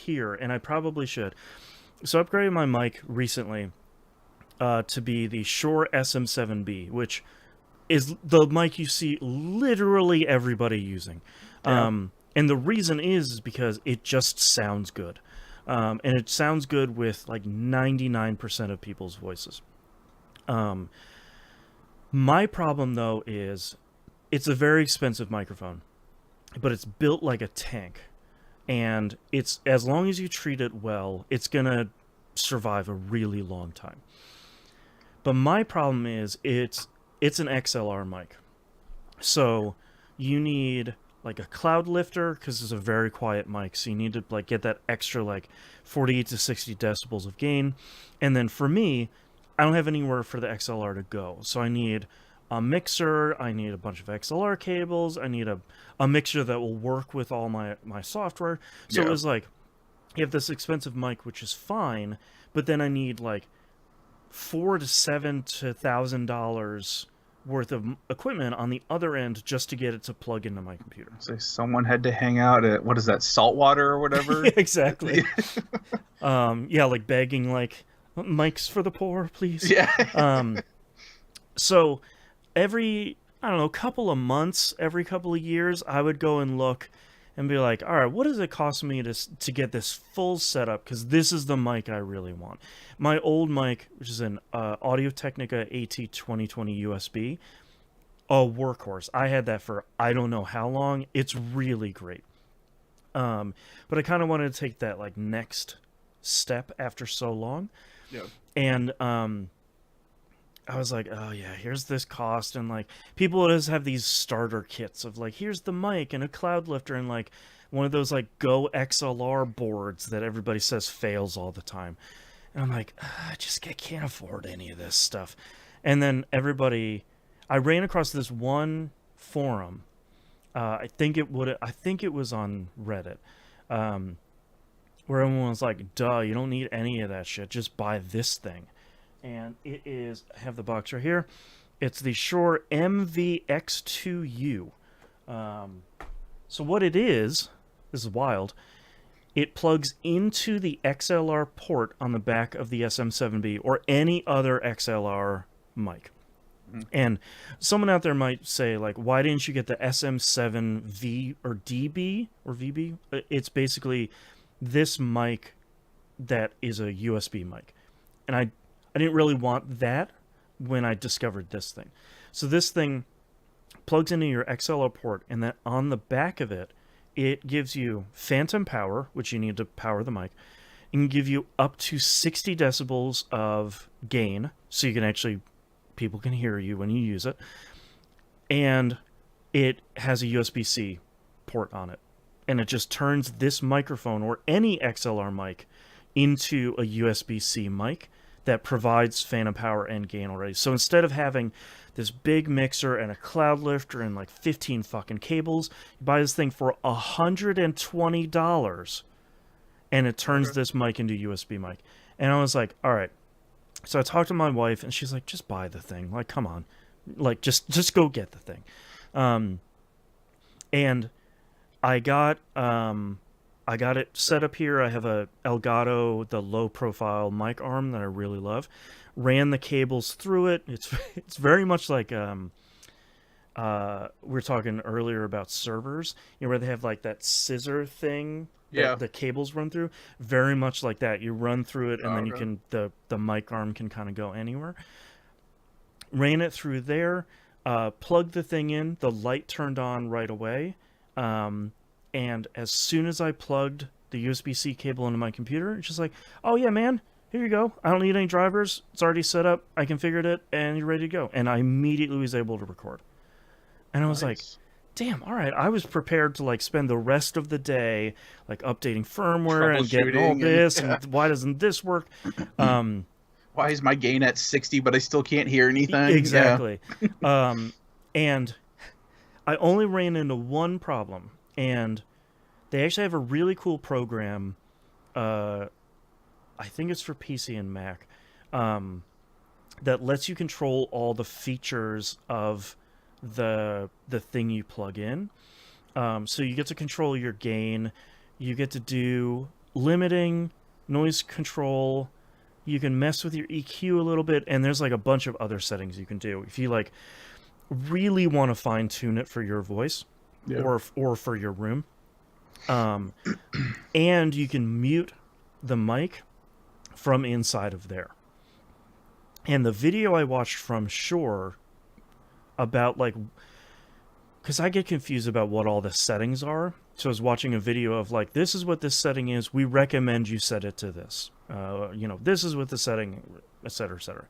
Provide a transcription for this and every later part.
here, and I probably should. So I upgraded my mic recently to be the Shure SM7B, which is the mic you see literally everybody using. Yeah. And the reason is because it just sounds good. And it sounds good with like 99% of people's voices. My problem, though, is it's a very expensive microphone, but it's built like a tank. And it's as long as you treat it well, it's going to survive a really long time. But my problem is it's an XLR mic. So you need like a cloud lifter because it's a very quiet mic, so you need to like get that extra like 48 to 60 decibels of gain. And then for me, I don't have anywhere for the XLR to go, so I need a mixer, I need a bunch of XLR cables, I need a mixer that will work with all my software. So it was like, you have this expensive mic, which is fine, but then I need like $4,000 to $7,000 worth of equipment on the other end just to get it to plug into my computer. So someone had to hang out at, what is that, saltwater or whatever? Exactly. Yeah, like begging, like, mics for the poor, please. Yeah. So every, I don't know, couple of months, every couple of years, I would go and look and be like, all right, what does it cost me to get this full setup? Because this is the mic I really want. My old mic, which is an Audio-Technica AT2020 USB, a workhorse. I had that for I don't know how long. It's really great. But I kind of wanted to take that like next step after so long. Yeah. And I was like, oh yeah, here's this cost, and like people just have these starter kits of like, here's the mic and a cloud lifter and like one of those like Go XLR boards that everybody says fails all the time. And I'm like, I can't afford any of this stuff. And then I ran across this one forum. I think it was on Reddit, where everyone was like, duh, you don't need any of that shit. Just buy this thing. And it is, I have the box right here. It's the Shure MVX2U. So what it is, this is wild, it plugs into the XLR port on the back of the SM7B or any other XLR mic. Mm-hmm. And someone out there might say, like, why didn't you get the SM7V or DB or VB? It's basically this mic that is a USB mic. And I didn't really want that when I discovered this thing. So this thing plugs into your XLR port, and then on the back of it, it gives you phantom power, which you need to power the mic. It can give you up to 60 decibels of gain, so you can actually, people can hear you when you use it. And it has a USB-C port on it. And it just turns this microphone, or any XLR mic, into a USB-C mic that provides phantom power and gain already. So instead of having this big mixer and a cloud lifter and like 15 fucking cables, you buy this thing for $120 and it turns this mic into USB mic. And I was like, all right. So I talked to my wife and she's like, just buy the thing. Like, come on. Like, just go get the thing. And I got it set up here. I have a Elgato, the low profile mic arm that I really love. Ran the cables through it. It's very much like we were talking earlier about servers, where they have like that scissor thing that the cables run through. Very much like that. You run through it and then you can the mic arm can kind of go anywhere. Ran it through there, plugged the thing in, the light turned on right away. And as soon as I plugged the USB-C cable into my computer, it's just like, oh yeah, man, here you go. I don't need any drivers. It's already set up. I configured it, and you're ready to go. And I immediately was able to record. And I was like, damn, all right. I was prepared to like spend the rest of the day like updating firmware and getting all this, and why doesn't this work? Why is my gain at 60, but I still can't hear anything? Exactly. And I only ran into one problem. And they actually have a really cool program. I think it's for PC and Mac, that lets you control all the features of the thing you plug in. So you get to control your gain. You get to do limiting, noise control. You can mess with your EQ a little bit, and there's like a bunch of other settings you can do if you like really want to fine tune it for your voice or for your room. And you can mute the mic from inside of there. And the video I watched from Shure about like, because I get confused about what all the settings are. So I was watching a video of like, this is what this setting is. We recommend you set it to this. This is what the setting, et cetera, et cetera.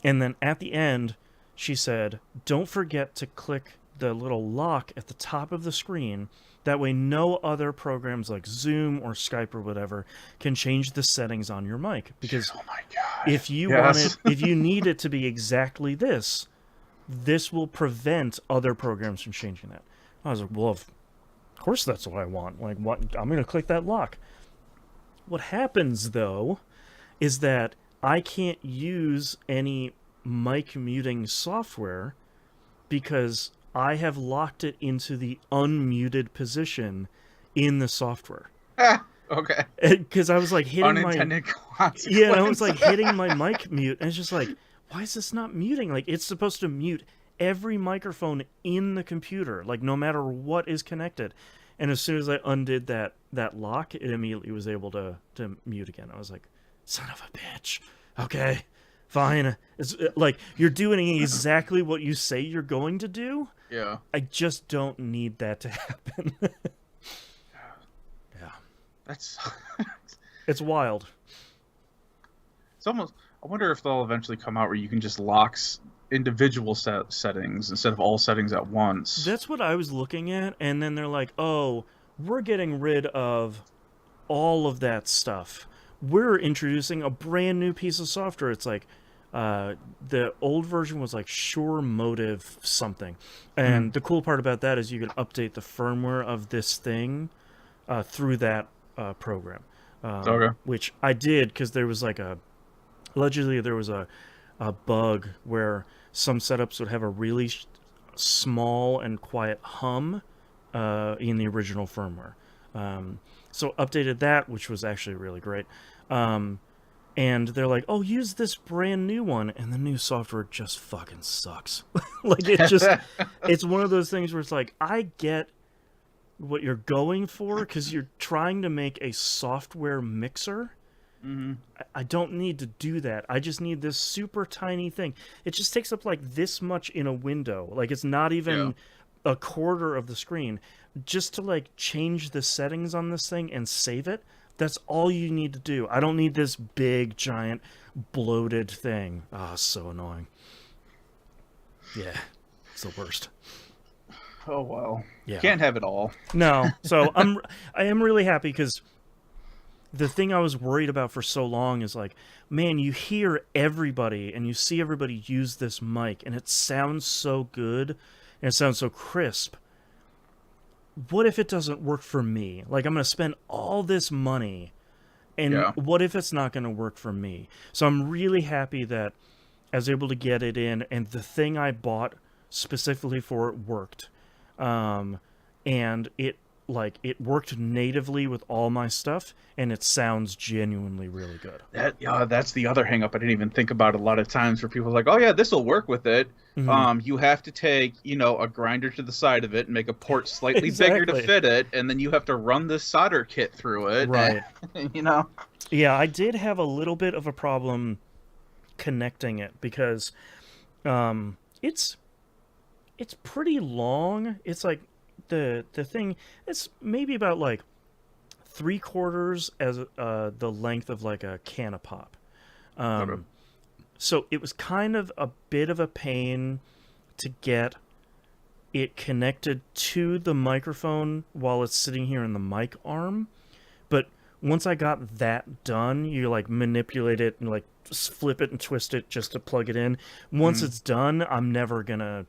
And then at the end, she said, don't forget to click the little lock at the top of the screen. That way no other programs like Zoom or Skype or whatever can change the settings on your mic. Because oh my God. if you want it, if you need it to be exactly this will prevent other programs from changing that. I was like, well, of course that's what I want. Like, what? I'm going to click that lock. What happens, though, is that I can't use any mic muting software because I have locked it into the unmuted position in the software. Okay. Because I was like hitting unintended consequence. Yeah, I was like hitting my mic mute, and it's just like, why is this not muting? Like, it's supposed to mute every microphone in the computer, like no matter what is connected. And as soon as I undid that lock, it immediately was able to mute again. I was like, son of a bitch. Okay, fine. It's like, you're doing exactly what you say you're going to do. Yeah. I just don't need that to happen. Yeah. That's... It's wild. It's almost... I wonder if they'll eventually come out where you can just lock individual settings instead of all settings at once. That's what I was looking at, and then they're like, oh, we're getting rid of all of that stuff. We're introducing a brand new piece of software. It's like, the old version was like Shure Motive something. And the cool part about that is you can update the firmware of this thing through that program. Okay. Which I did, because there was like allegedly there was a bug where some setups would have a really small and quiet hum in the original firmware. So updated that, which was actually really great. And they're like, oh, use this brand new one. And the new software just fucking sucks. Like, it's one of those things where it's like, I get what you're going for because you're trying to make a software mixer. Mm-hmm. I don't need to do that. I just need this super tiny thing. It just takes up like this much in a window. Like, it's not even a quarter of the screen. Just to like change the settings on this thing and save it, that's all you need to do. I don't need this big, giant, bloated thing. Ah, oh, so annoying. Yeah, it's the worst. Oh, well. Yeah. Can't have it all. No. So I am really happy because the thing I was worried about for so long is like, man, you hear everybody and you see everybody use this mic and it sounds so good and it sounds so crisp. What if it doesn't work for me? Like, I'm going to spend all this money and what if it's not going to work for me? So I'm really happy that I was able to get it in and the thing I bought specifically for it worked. And it worked natively with all my stuff, and it sounds genuinely really good. That's the other hang up I didn't even think about a lot of times where people are like, oh yeah, this will work with it. Mm-hmm. You have to take, a grinder to the side of it and make a port slightly bigger to fit it, and then you have to run this solder kit through it. Right. And, Yeah, I did have a little bit of a problem connecting it because it's pretty long. It's like the thing, it's maybe about like 3/4 as the length of like a can of pop. So it was kind of a bit of a pain to get it connected to the microphone while it's sitting here in the mic arm. But once I got that done, you like manipulate it and like flip it and twist it just to plug it in. Once it's done, I'm never gonna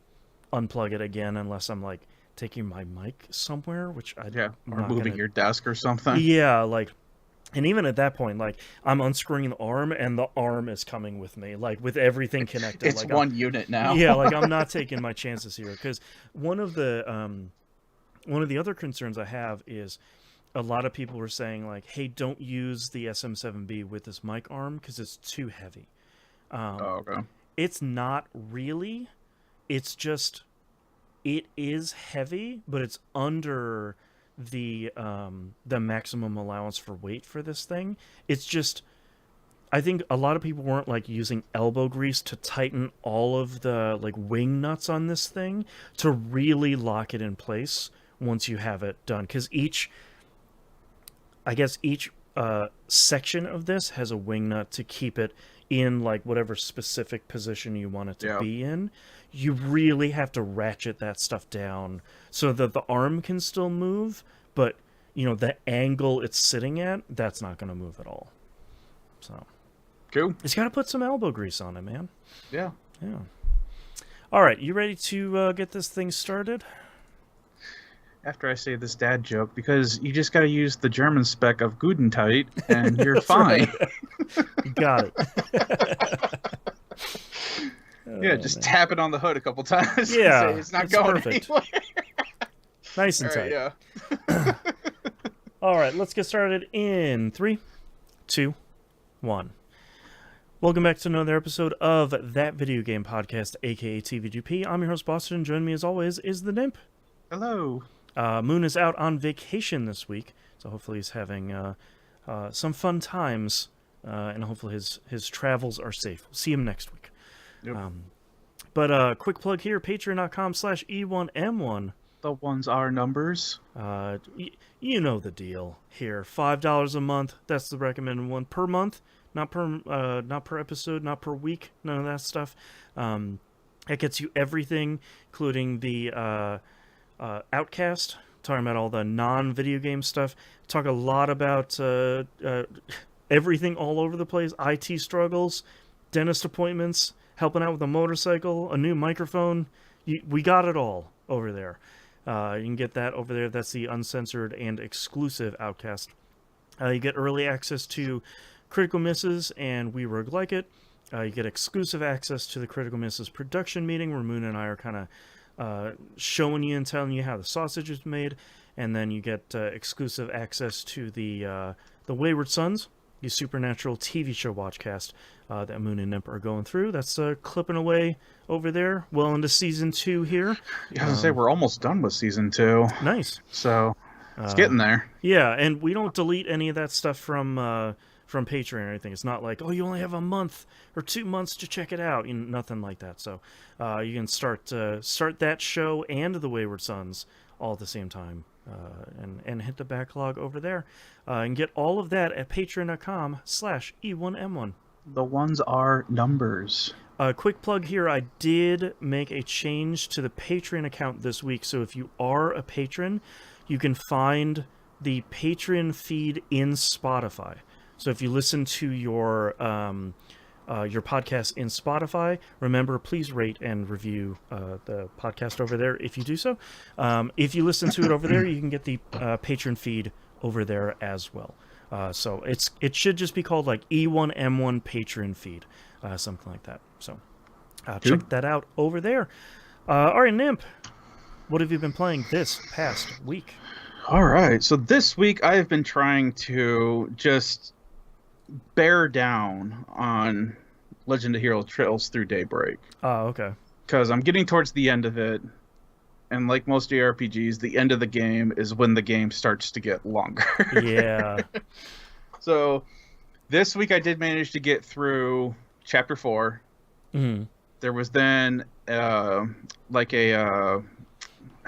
unplug it again unless I'm like taking my mic somewhere, which or moving your desk or something. Yeah, like, and even at that point, like, I'm unscrewing the arm and the arm is coming with me, like with everything connected. It's like, one unit now. Yeah, like I'm not taking my chances here because one of the other concerns I have is a lot of people were saying like, hey, don't use the SM7B with this mic arm because it's too heavy. Okay. It's not really. It's just, it is heavy, but it's under the maximum allowance for weight for this thing. It's just, I think a lot of people weren't like using elbow grease to tighten all of the like wing nuts on this thing to really lock it in place once you have it done. Because each section of this has a wing nut to keep it in like whatever specific position you want it to be in. You really have to ratchet that stuff down so that the arm can still move, but the angle it's sitting at, that's not going to move at all. So cool. It's got to put some elbow grease on it, man. Yeah. All right, you ready to get this thing started? After I say this dad joke, because you just got to use the German spec of Gudentite, and you're fine. You got it. Just tap it on the hood a couple times. Yeah, and say it's not going perfect. anywhere. Nice and tight. Yeah. All right, let's get started in 3, 2, 1. Welcome back to another episode of That Video Game Podcast, aka TVGP. I'm your host, Boston, and joining me as always is the Nimp. Hello. Moon is out on vacation this week, so hopefully he's having some fun times, and hopefully his travels are safe. We'll see him next week. Yep. But quick plug here, patreon.com/E1M1. The ones are numbers. You know the deal here. $5 a month. That's the recommended one per month, not per episode, not per week. None of that stuff. It gets you everything, including the Outcast, talking about all the non-video game stuff. Talk a lot about everything all over the place. IT struggles, dentist appointments, helping out with a motorcycle, a new microphone. We got it all over there. You can get that over there. That's the uncensored and exclusive Outcast. You get early access to Critical Misses and We Rogue Like It. You get exclusive access to the Critical Misses production meeting where Moon and I are kind of showing you and telling you how the sausage is made. And then you get exclusive access to the Wayward Sons, the Supernatural TV show watchcast that Moon and Nimp are going through. That's clipping away over there, well into season 2 here. Yeah, I was gonna say we're almost done with season 2. Nice. So it's getting there. Yeah, and we don't delete any of that stuff from Patreon or anything. It's not like, oh, you only have a month or 2 months to check it out. Nothing like that. So you can start that show and the Wayward Sons all at the same time. And hit the backlog over there. And get all of that at patreon.com/E1M1. The ones are numbers. Quick plug here. I did make a change to the Patreon account this week. So if you are a patron, you can find the Patreon feed in Spotify. So if you listen to your podcast in Spotify, remember, please rate and review the podcast over there if you do so. If you listen to it over there, you can get the patron feed over there as well. So it should just be called like E1M1 patron feed, something like that. So check that out over there. All right, Nimp, what have you been playing this past week? All right, so this week I have been trying to just bear down on Legend of Heroes Trails through Daybreak. Oh, okay. Because I'm getting towards the end of it, and like most JRPGs, the end of the game is when the game starts to get longer. Yeah. So this week I did manage to get through Chapter 4. Mm-hmm. There was then I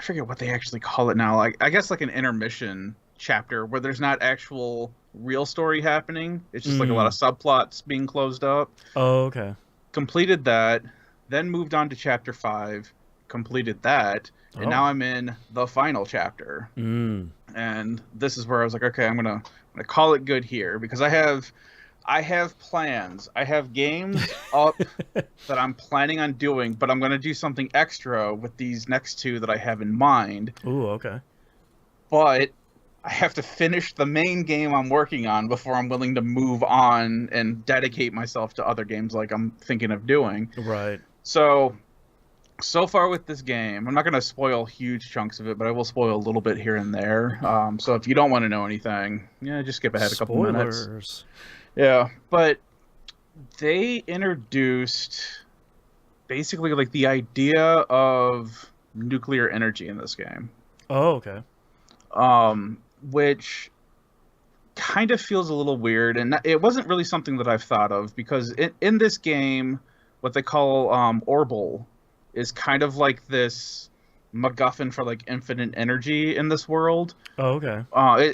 forget what they actually call it now. I guess like an intermission chapter where there's not actual real story happening. It's just like a lot of subplots being closed up. Oh, okay. Completed that, then moved on to Chapter 5, completed that, and now I'm in the final chapter. And this is where I was like, okay, I'm gonna call it good here, because I have plans. I have games up that I'm planning on doing, but I'm gonna do something extra with these next 2 that I have in mind. Ooh, okay. But I have to finish the main game I'm working on before I'm willing to move on and dedicate myself to other games like I'm thinking of doing. Right. So so far with this game, I'm not going to spoil huge chunks of it, but I will spoil a little bit here and there. So if you don't want to know anything, yeah, just skip ahead a couple minutes. Spoilers. Yeah, but they introduced basically like the idea of nuclear energy in this game. Oh, okay. Which kind of feels a little weird, and it wasn't really something that I've thought of, because in this game, what they call Orbital is kind of like this MacGuffin for like infinite energy in this world. Oh, okay.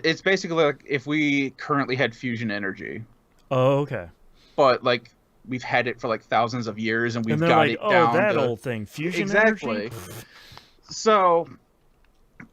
It's basically like if we currently had fusion energy. Oh, okay. But like we've had it for like thousands of years, and we've got like, it down that to... old thing, fusion exactly. energy. So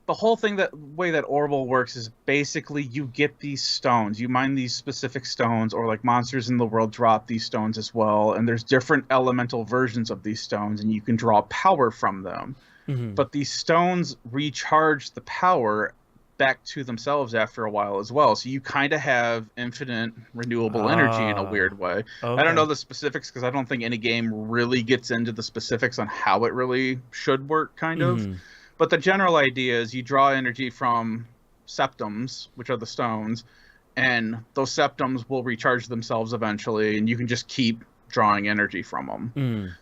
the whole thing, that way that Orbital works is basically you get these stones, you mine these specific stones, or like monsters in the world drop these stones as well, and there's different elemental versions of these stones, and you can draw power from them. Mm-hmm. But these stones recharge the power back to themselves after a while as well, so you kind of have infinite renewable energy in a weird way. Okay. I don't know the specifics, because I don't think any game really gets into the specifics on how it really should work, kind of. But the general idea is you draw energy from septums, which are the stones, and those septums will recharge themselves eventually, and you can just keep drawing energy from them.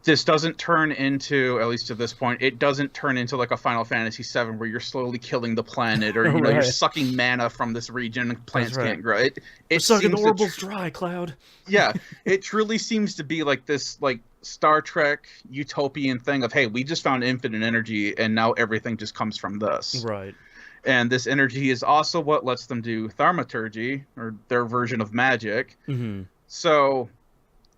This doesn't turn into, at least to this point, it doesn't turn into like a Final Fantasy VII where you're slowly killing the planet, or you know, you're sucking mana from this region and plants can't grow. It's sucking the Orbals dry, Cloud. Yeah, it truly seems to be like this, like Star Trek utopian thing of, hey, we just found infinite energy, and now everything just comes from this. Right. And this energy is also what lets them do thaumaturgy, or their version of magic. So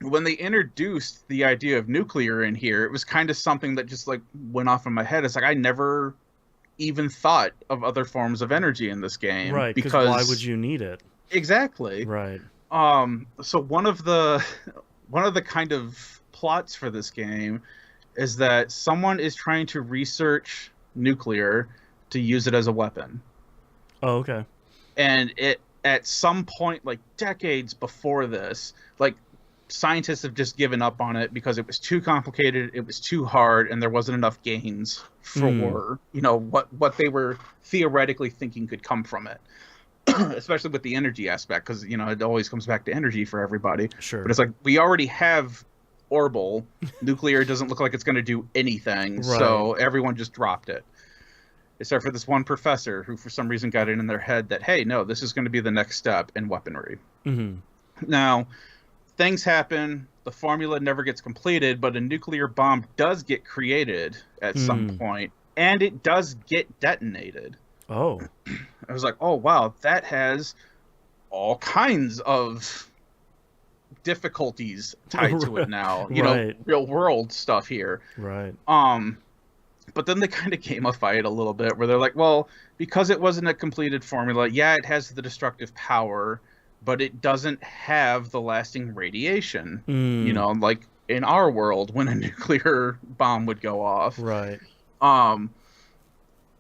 when they introduced the idea of nuclear in here, it was kind of something that just like went off in my head. It's like I never even thought of other forms of energy in this game. Right, because why would you need it? Exactly. Right. So one of the kind of plots for this game is that someone is trying to research nuclear to use it as a weapon. Oh, okay. And it, at some point, like decades before this, like scientists have just given up on it because it was too complicated, it was too hard, and there wasn't enough gains for you know what they were theoretically thinking could come from it. Especially with the energy aspect, because you know it always comes back to energy for everybody. Sure. But it's like we already have Orbital. Nuclear doesn't look like it's going to do anything, so everyone just dropped it. Except for this one professor who for some reason got it in their head that, hey, no, this is going to be the next step in weaponry. Now, things happen, the formula never gets completed, but a nuclear bomb does get created at some point, and it does get detonated. Oh. I was like, oh, wow, that has all kinds of difficulties tied to it now. You know, real world stuff here. Right. But then they kind of gamify it a little bit where they're like, well, because it wasn't a completed formula, yeah, it has the destructive power, but it doesn't have the lasting radiation. You know, like in our world when a nuclear bomb would go off. Right.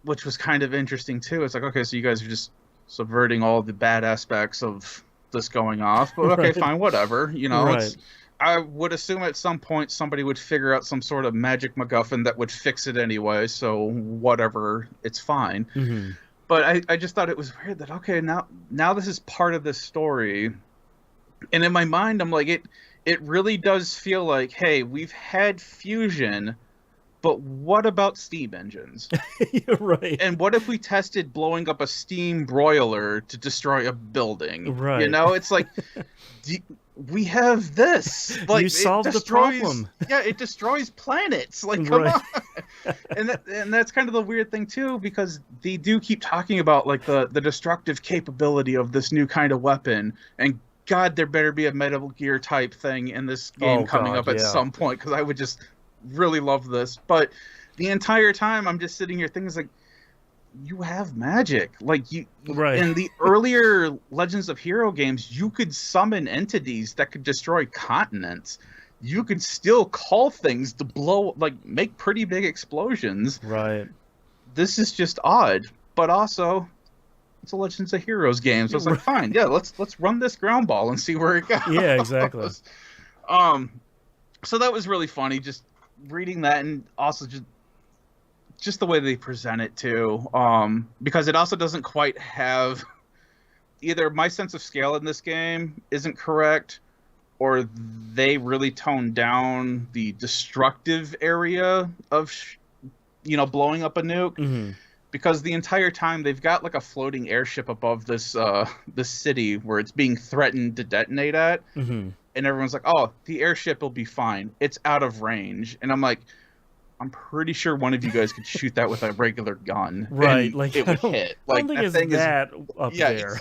Which was kind of interesting too. It's like, okay, so you guys are just subverting all the bad aspects of this going off, but okay, fine, whatever. You know, I would assume at some point somebody would figure out some sort of magic MacGuffin that would fix it anyway, so whatever, it's fine. But I just thought it was weird that, okay, now this is part of this story. And in my mind, I'm like, it really does feel like, hey, we've had fusion, but what about steam engines? Right. And what if we tested blowing up a steam broiler to destroy a building? Right. You know, it's like, we have this. Like, you solved the problem. Yeah, it destroys planets. Like, come on. And that's kind of the weird thing, too, because they do keep talking about, like, the destructive capability of this new kind of weapon. And, God, there better be a Metal Gear type thing in this game coming up at some point, because I would just really love this. But the entire time I'm just sitting here thinking, like, you have magic. Like, you in the earlier Legends of Hero games, you could summon entities that could destroy continents. You could still call things to blow, like, make pretty big explosions. Right. This is just odd, but also it's a Legends of Heroes game, so it's like, fine, yeah, let's run this ground ball and see where it goes. Yeah, exactly. So that was really funny, just reading that, and also just the way they present it too, because it also doesn't quite have either my sense of scale in this game isn't correct, or they really toned down the destructive area of blowing up a nuke. Because the entire time they've got like a floating airship above this city where it's being threatened to detonate at, and everyone's like, "Oh, the airship will be fine. It's out of range." And I'm like, I'm pretty sure one of you guys could shoot that with a regular gun, right? And like it would hit. I don't think it's that up there.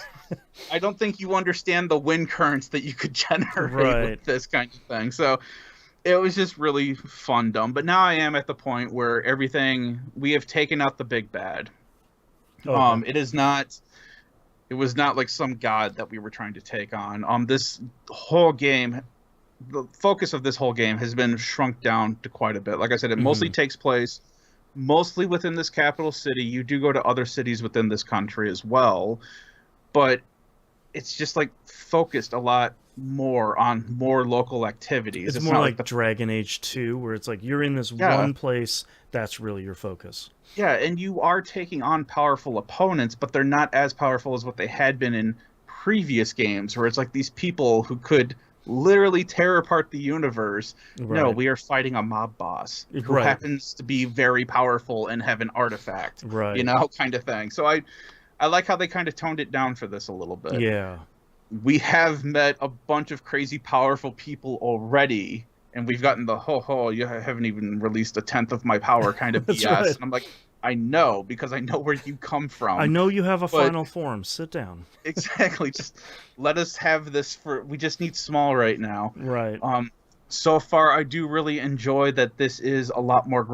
I don't think you understand the wind currents that you could generate with this kind of thing. So it was just really fun, dumb. But now I am at the point where we have taken out the big bad. Okay. It was not like some god that we were trying to take on. This whole game, the focus of this whole game has been shrunk down to quite a bit. Like I said, it mostly takes place mostly within this capital city. You do go to other cities within this country as well, but it's just like focused a lot more on more local activities. It's more like Dragon Age 2, where it's like you're in this one place, that's really your focus. Yeah, and you are taking on powerful opponents, but they're not as powerful as what they had been in previous games, where it's like these people who could literally tear apart the universe. Right. No, we are fighting a mob boss who happens to be very powerful and have an artifact, kind of thing. So I like how they kind of toned it down for this a little bit. Yeah. We have met a bunch of crazy powerful people already, and we've gotten the you haven't even released a tenth of my power kind of BS. Right. And I'm like, I know, because I know where you come from. I know you have a final form. Sit down. Exactly. Just let us have this we just need small right now. Right. So far, I do really enjoy that this is a lot more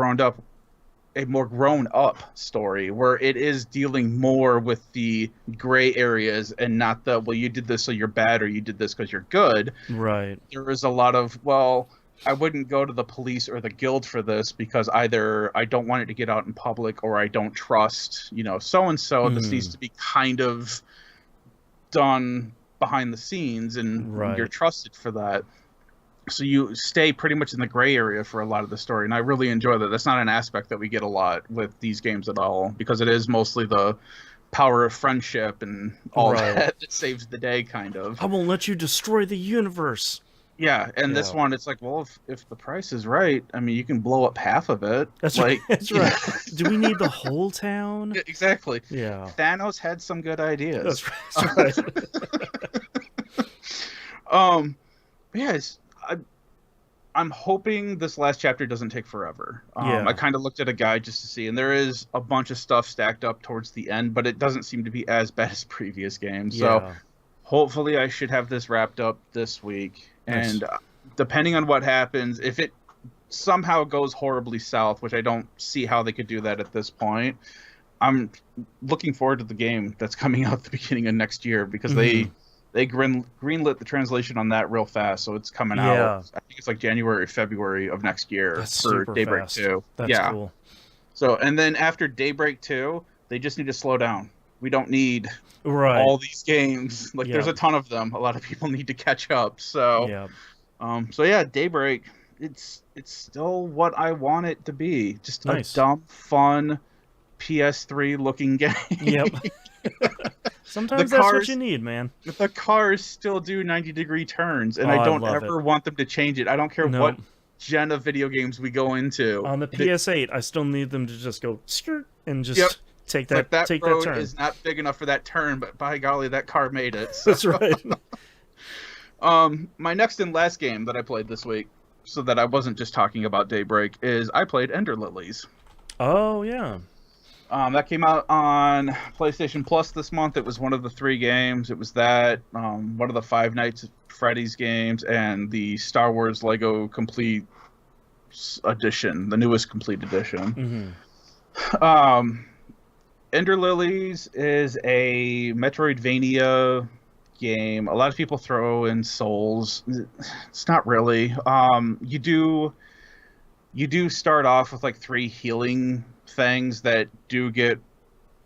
a more grown up story, where it is dealing more with the gray areas and not the, well, you did this so you're bad, or you did this because you're good. Right. There is a lot of, well, I wouldn't go to the police or the guild for this because either I don't want it to get out in public, or I don't trust, so-and-so. This needs to be kind of done behind the scenes, and you're trusted for that. So you stay pretty much in the gray area for a lot of the story, and I really enjoy that. That's not an aspect that we get a lot with these games at all, because it is mostly the power of friendship and all that saves the day, kind of. I won't let you destroy the universe. Yeah, and this one, it's like, well, if the price is right, I mean, you can blow up half of it. That's right. That's right. Do we need the whole town? Yeah, exactly. Yeah. Thanos had some good ideas. That's right. Yes. I'm hoping this last chapter doesn't take forever. I kind of looked at a guide just to see, and there is a bunch of stuff stacked up towards the end, but it doesn't seem to be as bad as previous games. Yeah. So hopefully I should have this wrapped up this week. Nice. And depending on what happens, if it somehow goes horribly south, which I don't see how they could do that at this point, I'm looking forward to the game that's coming out at the beginning of next year, because they greenlit the translation on that real fast, so it's coming out. I think it's like January or February of next year for Daybreak 2. That's cool. So, and then after Daybreak 2, they just need to slow down. We don't need all these games. Like, there's a ton of them. A lot of people need to catch up. So, Daybreak, it's still what I want it to be. Just a dumb, fun PS3 looking game. Yep. Sometimes that's what you need, man. The cars still do 90-degree turns, and I don't ever want them to change it. I don't care what gen of video games we go into. On the PS8, I still need them to just go skirt and just take that road turn. Is not big enough for that turn, but by golly, that car made it. So. That's right. My next and last game that I played this week, so that I wasn't just talking about Daybreak, is I played Ender Lilies. Oh, yeah. That came out on PlayStation Plus this month. It was one of the 3 games. It was that, one of the Five Nights at Freddy's games, and the Star Wars Lego Complete Edition, the newest Complete Edition. Ender Lilies is a Metroidvania game. A lot of people throw in Souls. It's not really. You do start off with like 3 healing things that do get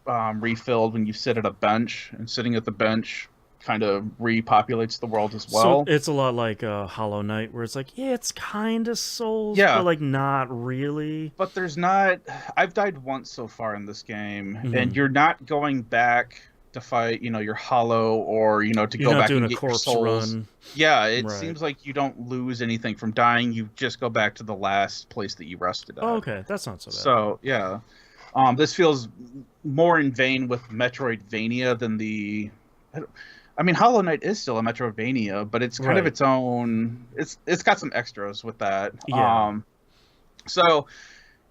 refilled when you sit at a bench, and sitting at the bench kind of repopulates the world as So well. it's a lot like Hollow Knight, where it's like, yeah, it's kind of Souls, Yeah, but like not really. but there's not. I've died once so far in this game, and Mm-hmm. you're not going back to fight, your Hollow, or to You're go not back doing and a get your corpse souls. run, Yeah, it right? seems like you don't lose anything from dying. You just go back to the last place that you rested Oh, at. okay, that's not so bad. So yeah, this feels more in vein with Metroidvania than the. I mean, Hollow Knight is still a Metroidvania, but it's kind of Right? its own. It's got some extras with that. Yeah. So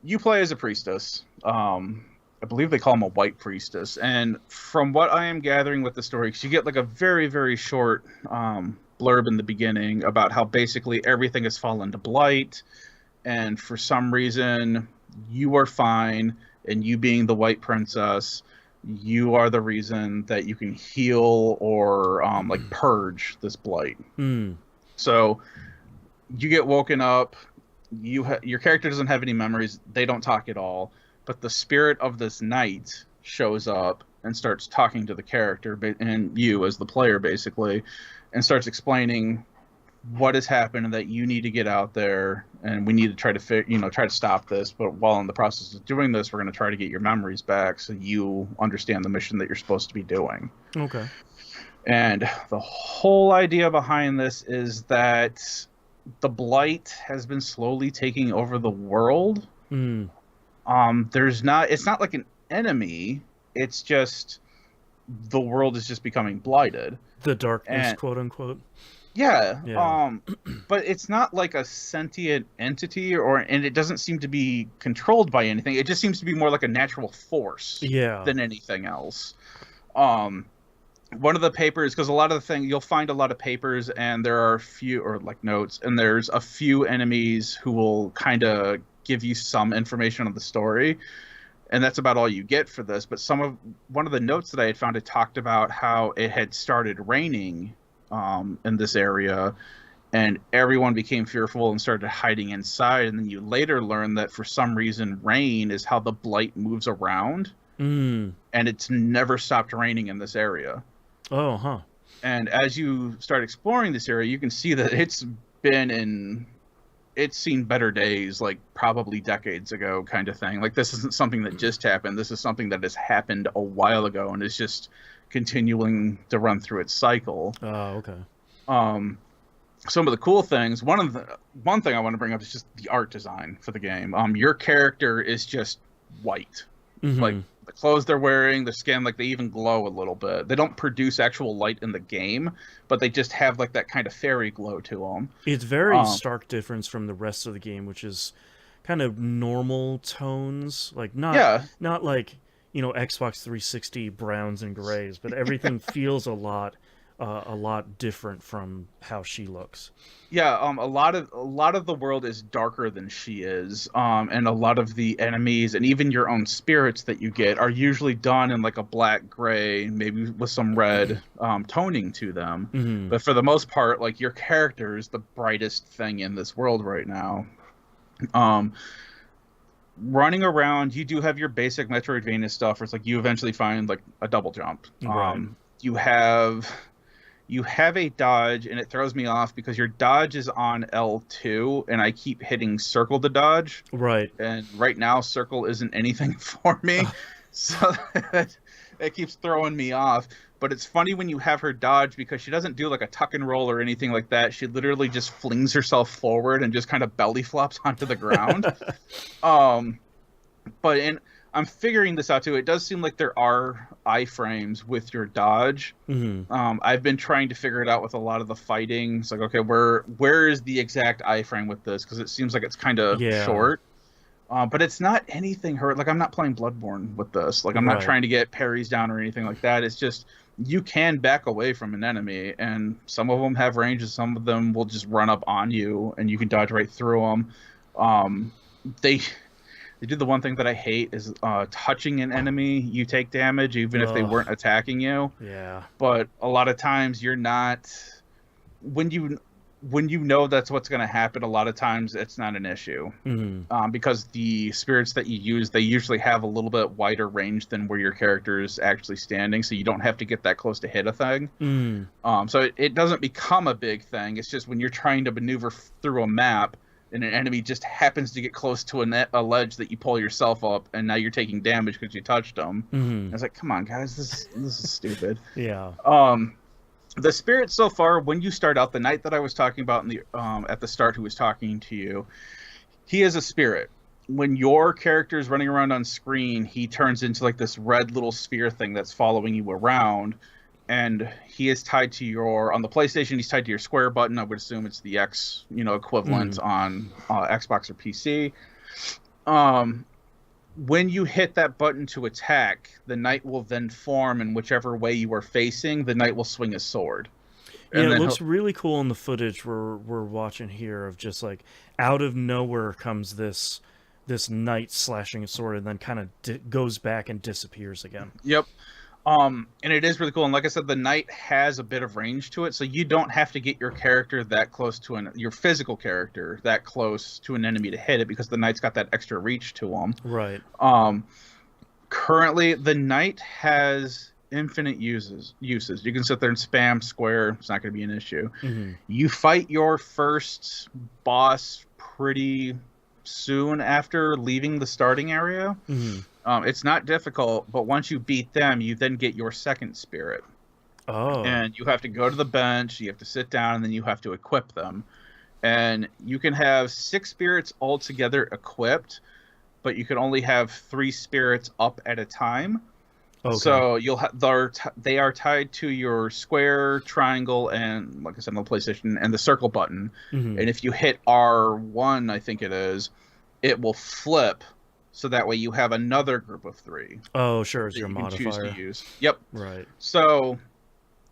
you play as a priestess. I believe they call him a white priestess. And from what I am gathering with the story, 'cause you get like a very, very short blurb in the beginning about how basically everything has fallen to blight. And for some reason, you are fine. And you being the white princess, you are the reason that you can heal or like purge this blight. Hmm. So you get woken up. Your character doesn't have any memories. They don't talk at all. But the spirit of this knight shows up and starts talking to the character and you as the player basically, and starts explaining what has happened and that you need to get out there and we need to try to try to stop this. But while in the process of doing this, we're going to try to get your memories back so you understand the mission that you're supposed to be doing. Okay. And the whole idea behind this is that the blight has been slowly taking over the world. Hmm. It's not like an enemy, it's just the world is just becoming blighted. The darkness, And quote unquote. yeah, Yeah. but it's not like a sentient entity, and it doesn't seem to be controlled by anything. It just seems to be more like a natural force Yeah. than anything else. One of the papers, because a lot of the thing you'll find a lot of papers, and there are a few, or like notes, and there's a few enemies who will kind of give you some information on the story, and that's about all you get for this. But one of the notes that I had found, it talked about how it had started raining in this area, and everyone became fearful and started hiding inside. And then you later learn that for some reason, rain is how the blight moves around, Hmm. and it's never stopped raining in this area. Oh, huh. And as you start exploring this area, you can see that it's seen better days, like probably decades ago, kind of thing. Like this isn't something that just happened. This is something that has happened a while ago and is just continuing to run through its cycle. Oh, okay. Some of the cool things. One thing I want to bring up is just the art design for the game. Your character is just white. Mm-hmm. Like the clothes they're wearing, their skin, like they even glow a little bit. They don't produce actual light in the game, but they just have like that kind of fairy glow to them. It's very stark difference from the rest of the game, which is kind of normal tones, like not like Xbox 360 browns and grays, but everything feels a lot different from how she looks. Yeah, a lot of the world is darker than she is, and a lot of the enemies and even your own spirits that you get are usually done in like a black gray, maybe with some red toning to them. Mm-hmm. But for the most part, like your character is the brightest thing in this world right now. Running around, you do have your basic Metroidvania stuff, where it's like you eventually find like a double jump. Right. You have a dodge, and it throws me off because your dodge is on L2, and I keep hitting circle to dodge. Right. And right now, circle isn't anything for me, so it keeps throwing me off. But it's funny when you have her dodge, because she doesn't do like a tuck and roll or anything like that. She literally just flings herself forward and just kind of belly flops onto the ground. I'm figuring this out too. It does seem like there are iframes with your dodge. Mm-hmm. I've been trying to figure it out with a lot of the fighting. It's like, okay, where is the exact iframe with this? Because it seems like it's kind of short. But it's not anything hurt. Like I'm not playing Bloodborne with this. Like I'm not trying to get parries down or anything like that. It's just you can back away from an enemy, and some of them have range, and some of them will just run up on you, and you can dodge right through them. They do the one thing that I hate is touching an enemy. You take damage even if they weren't attacking you. Yeah. But a lot of times you're not. When you when you know that's what's going to happen, a lot of times it's not an issue. Because the spirits that you use, they usually have a little bit wider range than where your character is actually standing, so you don't have to get that close to hit a thing. So it doesn't become a big thing. It's just when you're trying to maneuver through a map and an enemy just happens to get close to a ledge that you pull yourself up, and now you're taking damage because you touched them. It's like, come on, guys, this is stupid. Yeah. The spirit so far, when you start out, the knight that I was talking about in the at the start, who was talking to you, he is a spirit. When your character is running around on screen, he turns into like this red little sphere thing that's following you around, and he is tied to your, on the PlayStation, he's tied to your square button. I would assume it's the X, equivalent on Xbox or PC. When you hit that button to attack, the knight will then form in whichever way you are facing. The knight will swing his sword. And it looks really cool in the footage we're watching here of just like out of nowhere comes this knight slashing a sword and then kind of goes back and disappears again. Yep. And it is really cool. And like I said, the knight has a bit of range to it, so you don't have to get your character that close to your physical character that close to an enemy to hit it, because the knight's got that extra reach to him. Right. Currently, the knight has infinite uses. You can sit there and spam square. It's not going to be an issue. You fight your first boss pretty soon after leaving the starting area. It's not difficult, but once you beat them, you then get your second spirit. And you have to go to the bench, you have to sit down, and then you have to equip them. And you can have 6 spirits altogether equipped, but you can only have 3 spirits up at a time. So they are tied to your square, triangle, and, like I said, on the PlayStation, and the circle button. And if you hit R1, I think it is, it will flip. So that way you have another group of 3. Oh, sure, it's your modifier. modifier. Choose to use. Yep. Right. So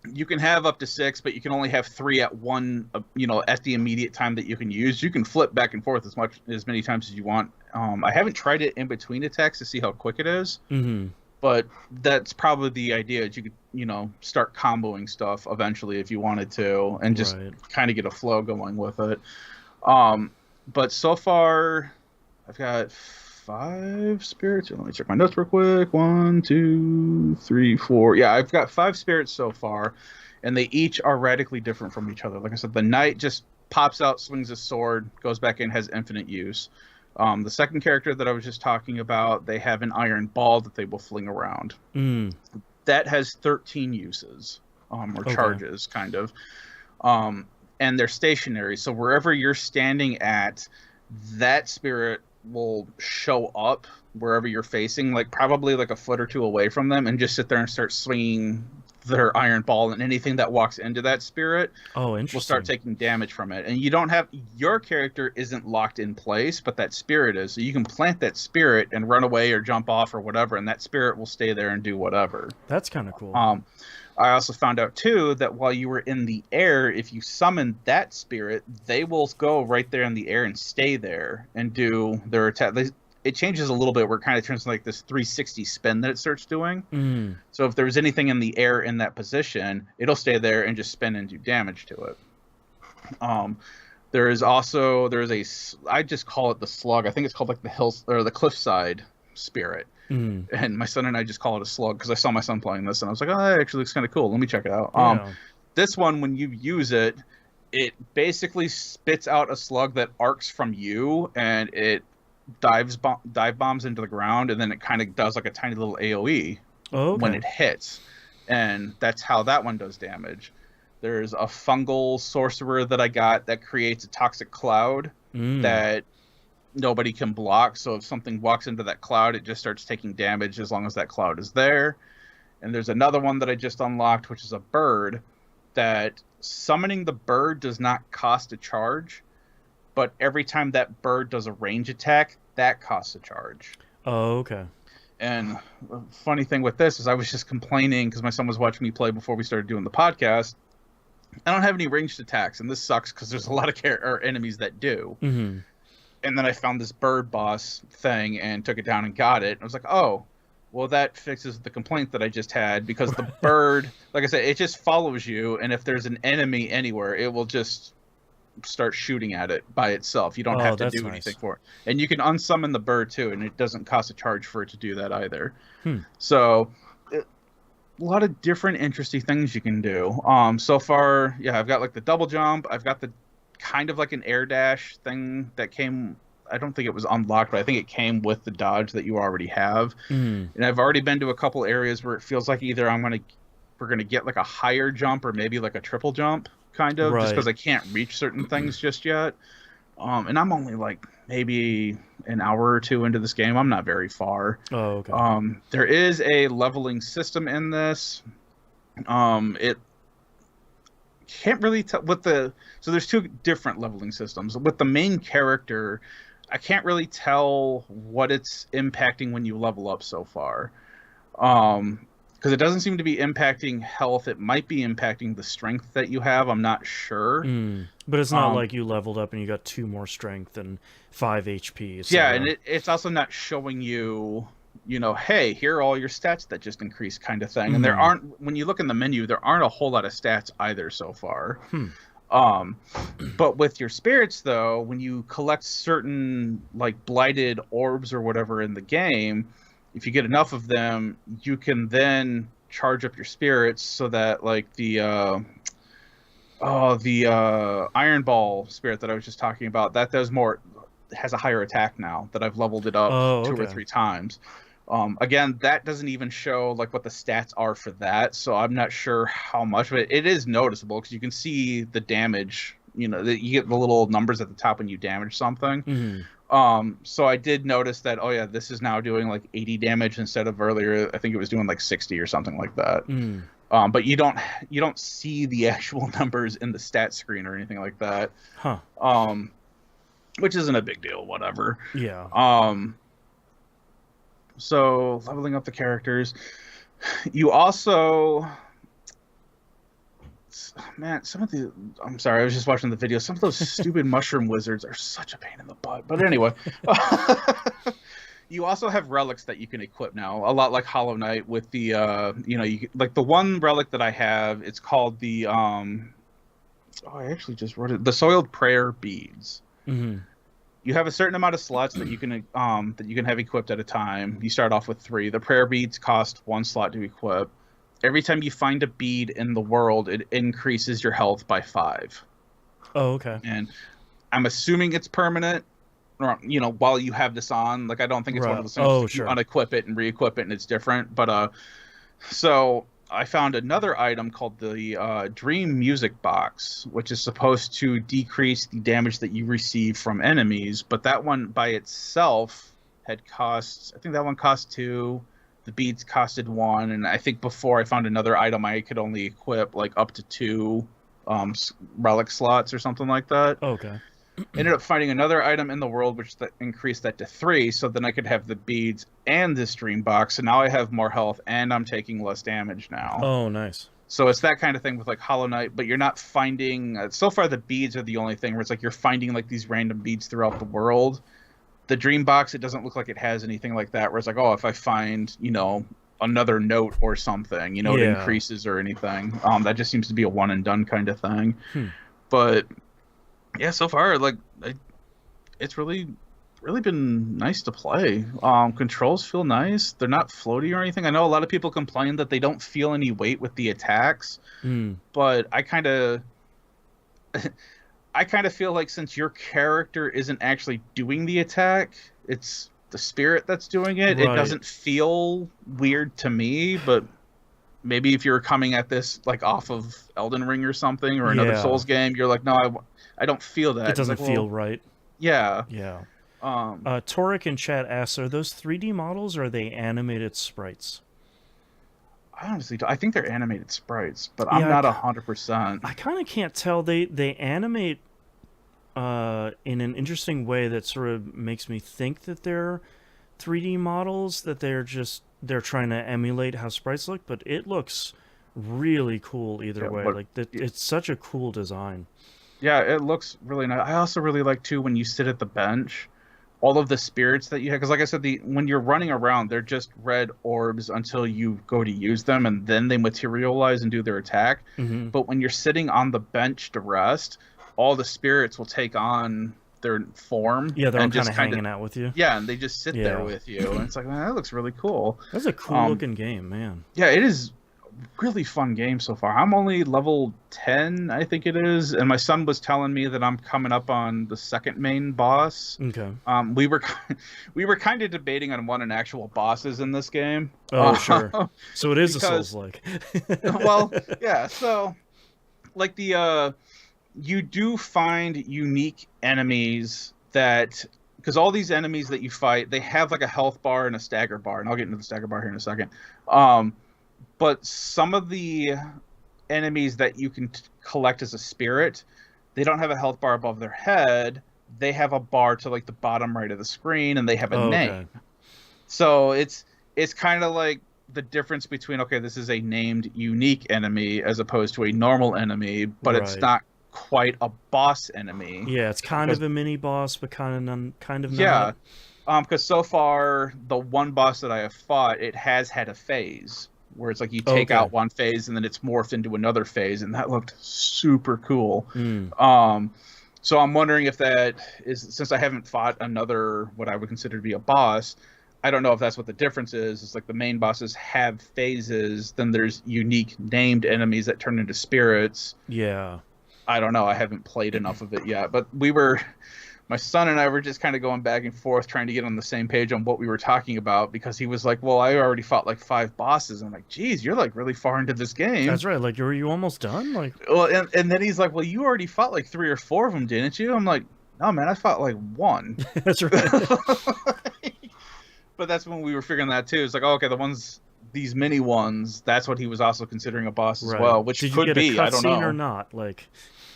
you can have up to 6, but you can only have 3 at one. At the immediate time that you can use. You can flip back and forth as many times as you want. I haven't tried it in between attacks to see how quick it is. But that's probably the idea. Is you could start comboing stuff eventually if you wanted to, and just kind of get a flow going with it. But so far, I've got 5 spirits. Let me check my notes real quick. 1, 2, 3, 4. Yeah, I've got 5 spirits so far, and they each are radically different from each other. Like I said, the knight just pops out, swings his sword, goes back in, has infinite use. The second character that I was just talking about, they have an iron ball that they will fling around. That has 13 uses, or charges, kind of. And they're stationary, so wherever you're standing at, that spirit will show up wherever you're facing, like probably like a foot or 2 away from them, and just sit there and start swinging their iron ball, and anything that walks into that spirit will start taking damage from it. And your character isn't locked in place, but that spirit is, so you can plant that spirit and run away or jump off or whatever, and that spirit will stay there and do whatever. That's kind of cool. I also found out too that while you were in the air, if you summon that spirit, they will go right there in the air and stay there and do their attack. It changes a little bit where it kind of turns like this 360 spin that it starts doing. So if there's anything in the air in that position, it'll stay there and just spin and do damage to it. There's I just call it the slug. I think it's called like the hills or the cliffside spirit. And my son and I just call it a slug because I saw my son playing this and I was like, oh, that actually looks kind of cool. Let me check it out. This one, when you use it, it basically spits out a slug that arcs from you, and it dive bombs into the ground, and then it kind of does like a tiny little AoE when it hits. And that's how that one does damage. There's a fungal sorcerer that I got that creates a toxic cloud that nobody can block, so if something walks into that cloud, it just starts taking damage as long as that cloud is there. And there's another one that I just unlocked, which is a bird, that summoning the bird does not cost a charge, but every time that bird does a range attack, that costs a charge. And the funny thing with this is I was just complaining because my son was watching me play before we started doing the podcast. I don't have any ranged attacks, and this sucks because there's a lot of enemies that do. And then I found this bird boss thing and took it down and got it. I was like, oh, well, that fixes the complaint that I just had, because the bird, like I said, it just follows you. And if there's an enemy anywhere, it will just start shooting at it by itself. You don't have to do anything for it. And you can unsummon the bird too, and it doesn't cost a charge for it to do that either. So a lot of different interesting things you can do. So far, yeah, I've got like the double jump. I've got the kind of like an air dash thing that came. I don't think it was unlocked, but I think it came with the dodge that you already have. And I've already been to a couple areas where it feels like either we're gonna get like a higher jump or maybe like a triple jump, kind of, just because I can't reach certain things just yet. And I'm only like maybe an hour or two into this game. I'm not very far. Oh, okay. There is a leveling system in this. It can't really tell so there's two different leveling systems. With the main character, I can't really tell what it's impacting when you level up so far. Because it doesn't seem to be impacting health. It might be impacting the strength that you have. I'm not sure. But it's not like you leveled up and you got 2 more strength and 5 HP. So. Yeah, and it's also not showing you, hey, here are all your stats that just increased kind of thing. And there aren't, when you look in the menu, there aren't a whole lot of stats either so far. But with your spirits, though, when you collect certain like blighted orbs or whatever in the game, if you get enough of them, you can then charge up your spirits so that like the Iron Ball spirit that I was just talking about, that has a higher attack now that I've leveled it up 2 or 3 times. Again, that doesn't even show like what the stats are for that, so I'm not sure how much of it. It is noticeable because you can see the damage. You get the little numbers at the top when you damage something. So I did notice that. Oh yeah, this is now doing like 80 damage instead of earlier. I think it was doing like 60 or something like that. But you don't see the actual numbers in the stat screen or anything like that. Which isn't a big deal. Whatever. Yeah. So leveling up the characters. You also, man, I'm sorry, I was just watching the video. Some of those stupid mushroom wizards are such a pain in the butt. But anyway, you also have relics that you can equip now, a lot like Hollow Knight with the, like the one relic that I have, it's called the, I actually just wrote it, the Soiled Prayer Beads. You have a certain amount of slots that you can have equipped at a time. You start off with 3. The prayer beads cost 1 slot to equip. Every time you find a bead in the world, it increases your health by 5. Oh, okay. And I'm assuming it's permanent, or while you have this on. Like I don't think it's one of those things you unequip it and re-equip it and it's different. But so I found another item called the Dream Music Box, which is supposed to decrease the damage that you receive from enemies. But that one by itself I think that one cost 2. The beads costed 1. And I think before I found another item I could only equip like up to 2 relic slots or something like that. Okay. Ended up finding another item in the world which increased that to 3, so then I could have the beads and this dream box. So now I have more health and I'm taking less damage now. Oh, nice. So it's that kind of thing with like Hollow Knight, but you're not finding. So far, the beads are the only thing where it's like you're finding like these random beads throughout the world. The dream box, it doesn't look like it has anything like that. Where it's like, oh, if I find another note or something, it increases or anything. That just seems to be a one and done kind of thing. But yeah, so far, like, it's really been nice to play. Controls feel nice. They're not floaty or anything. I know a lot of people complain that they don't feel any weight with the attacks, but I kind of feel like since your character isn't actually doing the attack, it's the spirit that's doing it. Right. It doesn't feel weird to me, but maybe if you're coming at this like off of Elden Ring or something or another Souls game, you're like, no, I don't feel that. It doesn't feel right. Yeah. Yeah. Torek in chat asks, are those 3D models or are they animated sprites? I honestly don't. I think they're animated sprites, but I'm not 100%. I kind of can't tell. They animate in an interesting way that sort of makes me think that they're 3D models, that they're trying to emulate how sprites look, but it looks really cool either way. Like it's such a cool design. Yeah, it looks really nice. I also really like too when you sit at the bench, all of the spirits that you have, because like I said, when you're running around, they're just red orbs until you go to use them, and then they materialize and do their attack. But when you're sitting on the bench to rest, all the spirits will take on their form. Yeah, they're all and kind just of hanging out with you. Yeah, and they just sit there Yeah. with you, and it's like, man, that looks really cool. That's a cool looking game, man. Yeah, it is really fun game so far. I'm only level 10, I think it is, and my son was telling me that I'm coming up on the second main boss. Okay. We were kind of debating on what an actual boss is in this game. Oh, sure. So it is because, a Souls-like. Well, yeah. So, like you do find unique enemies that, because all these enemies that you fight, they have like a health bar and a stagger bar, and I'll get into the stagger bar here in a second. But some of the enemies that you can collect as a spirit, they don't have a health bar above their head. They have a bar to like the bottom right of the screen, and they have a name. Okay. So it's kind of like the difference between, okay, this is a named unique enemy as opposed to a normal enemy, but it's not quite a boss enemy. Yeah, it's kind of a mini boss, but kind of not. Yeah, because so far the one boss that I have fought, it has had a phase where it's like you take out one phase and then it's morphed into another phase, and that looked super cool. So I'm wondering if that is, since I haven't fought another what I would consider to be a boss, I don't know if that's what the difference is. It's like the main bosses have phases, then there's unique named enemies that turn into spirits. Yeah. I don't know. I haven't played enough of it yet, but my son and I were just kind of going back and forth trying to get on the same page on what we were talking about, because he was like, well, I already fought like 5 bosses. I'm like, geez, you're like really far into this game. That's right. Like, were you almost done? Like, well, and then he's like, well, you already fought like 3 or 4 of them, didn't you? I'm like, no, man, I fought like 1. That's right. But that's when we were figuring that too. It's like, oh, okay, these mini ones, that's what he was also considering a boss as well, which Did could you get be, a I don't know. or not? Like,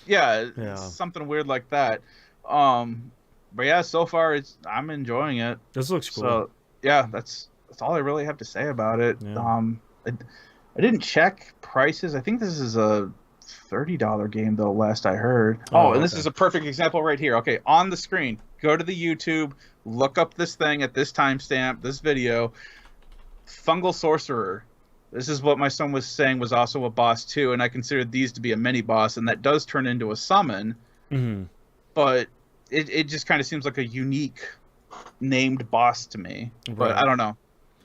yeah, something weird like that. But yeah, so far I'm enjoying it. This looks cool. So yeah, that's all I really have to say about it. Yeah. I didn't check prices. I think this is a $30 game though, last I heard. And this is a perfect example right here. Okay, on the screen, go to the YouTube, look up this thing at this timestamp, this video. Fungal Sorcerer. This is what my son was saying was also a boss too, and I considered these to be a mini boss, and that does turn into a summon. But it just kind of seems like a unique named boss to me. But I don't know.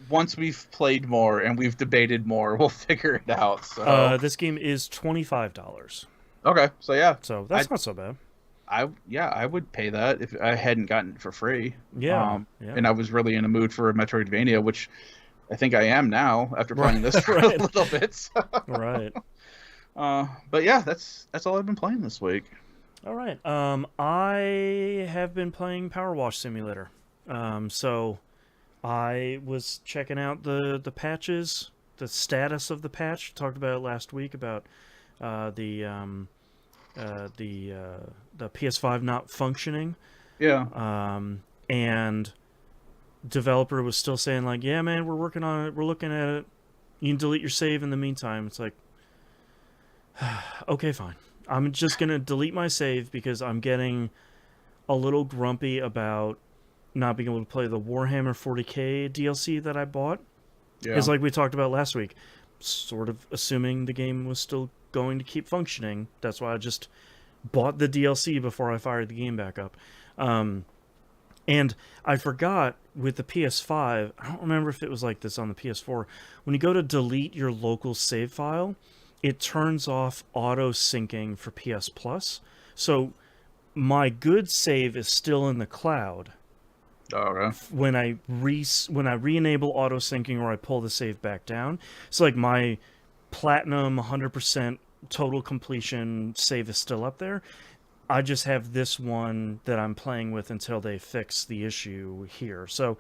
Once we've played more and we've debated more, we'll figure it out. So this game is $25. Okay, so yeah. So that's not so bad. I would pay that if I hadn't gotten it for free. Yeah. And I was really in a mood for a Metroidvania, which I think I am now after playing this for a little bit. Right. But yeah, that's all I've been playing this week. All right. I have been playing PowerWash Simulator. So I was checking out the patches, the status of the patch. Talked about it last week about the PS5 not functioning. Yeah. And developer was still saying like, yeah, man, we're working on it. We're looking at it. You can delete your save in the meantime. It's like, okay, fine. I'm just going to delete my save because I'm getting a little grumpy about not being able to play the Warhammer 40k DLC that I bought. Yeah. It's like we talked about last week, sort of assuming the game was still going to keep functioning. That's why I just bought the DLC before I fired the game back up. And I forgot with the PS5, I don't remember if it was like this on the PS4, when you go to delete your local save file, it turns off auto-syncing for PS Plus. So my good save is still in the cloud. Okay. When I re-enable auto-syncing or I pull the save back down. So like my platinum 100% total completion save is still up there. I just have this one that I'm playing with until they fix the issue here. So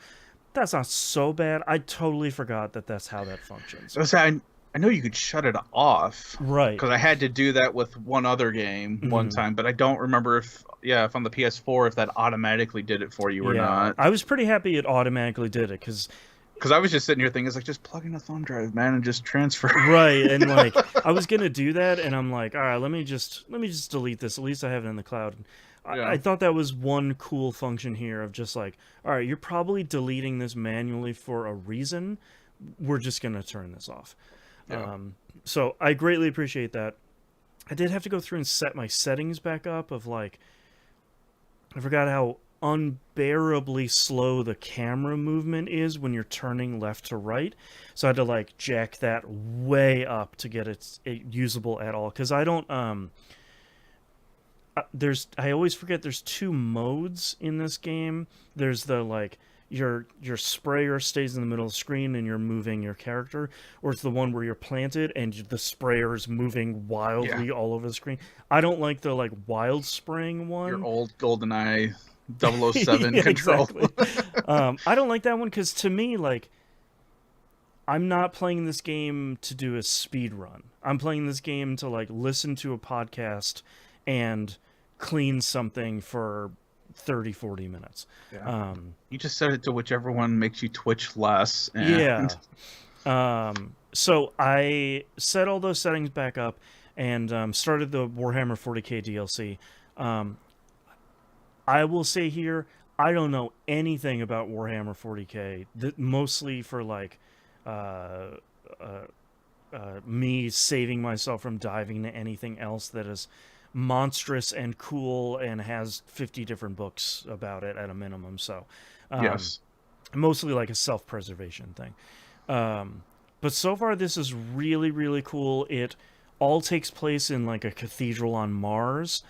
that's not so bad. I totally forgot that that's how that functions. I know you could shut it off. Right. Because I had to do that with one other game one time, but I don't remember if on the PS4, if that automatically did it for you or not. I was pretty happy it automatically did it, because I was just sitting here thinking, it's like, just plug in a thumb drive, man, and just transfer. Right, and like, I was going to do that, and I'm like, all right, let me just delete this. At least I have it in the cloud. I thought that was one cool function here of just like, all right, you're probably deleting this manually for a reason. We're just going to turn this off. Yeah. So I greatly appreciate that. I did have to go through and set my settings back up of like, I forgot how unbearably slow the camera movement is when you're turning left to right. So I had to like jack that way up to get it usable at all. Because I don't I always forget there's two modes in this game. There's the like your sprayer stays in the middle of the screen and you're moving your character, or it's the one where you're planted and the sprayer is moving wildly all over the screen. I don't like the like wild spraying one. Your old GoldenEye 007 control. Exactly. I don't like that one because to me, like, I'm not playing this game to do a speed run. I'm playing this game to like listen to a podcast and clean something for 30-40 minutes. You just set it to whichever one makes you twitch less. So I set all those settings back up and started the Warhammer 40k DLC. I will say here, I don't know anything about Warhammer 40k, mostly for like me saving myself from diving into anything else that is monstrous and cool and has 50 different books about it at a minimum. So mostly like a self-preservation thing. But so far this is really, really cool. It all takes place in like a cathedral on Mars.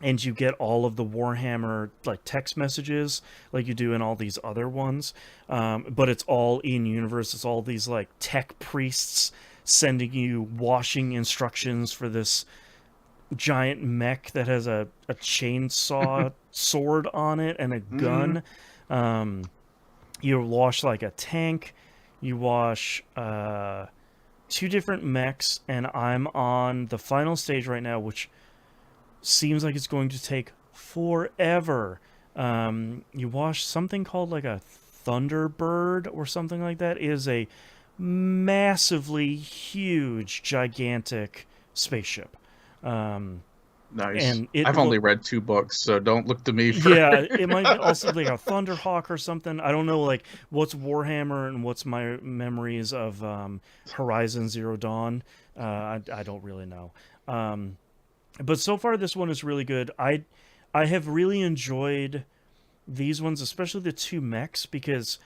And you get all of the Warhammer like text messages like you do in all these other ones. But it's all in universe. It's all these like tech priests sending you washing instructions for this giant mech that has a chainsaw sword on it and a gun. You wash like a tank. You wash 2 different mechs, and I'm on the final stage right now, which seems like it's going to take forever. You wash something called like a Thunderbird or something like that. It is a massively huge, gigantic spaceship. Nice. And I've only read 2 books, so don't look to me for... Yeah, it might also be like a Thunderhawk or something. I don't know, like, what's Warhammer and what's my memories of Horizon Zero Dawn. I don't really know. But so far, this one is really good. I have really enjoyed these ones, especially the 2 mechs, because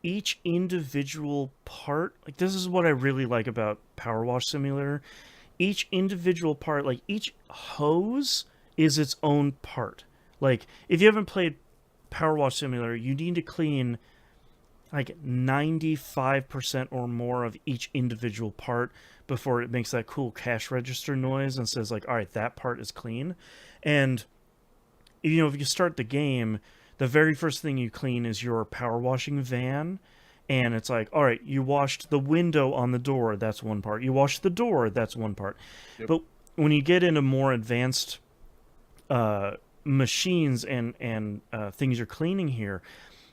each individual part, like, this is what I really like about PowerWash Simulator. Each individual part, like each hose is its own part. Like, if you haven't played PowerWash Simulator, you need to clean like 95% or more of each individual part before it makes that cool cash register noise and says like, all right, that part is clean. And, you know, if you start the game, the very first thing you clean is your power washing van. And it's like, all right, you washed the window on the door, that's one part. You washed the door, that's one part. Yep. But when you get into more advanced machines and things you're cleaning here,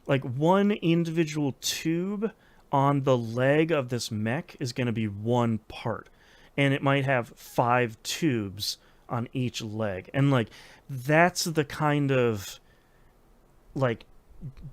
like one individual tube on the leg of this mech is going to be one part. And it might have 5 tubes on each leg. And, like, that's the kind of, like,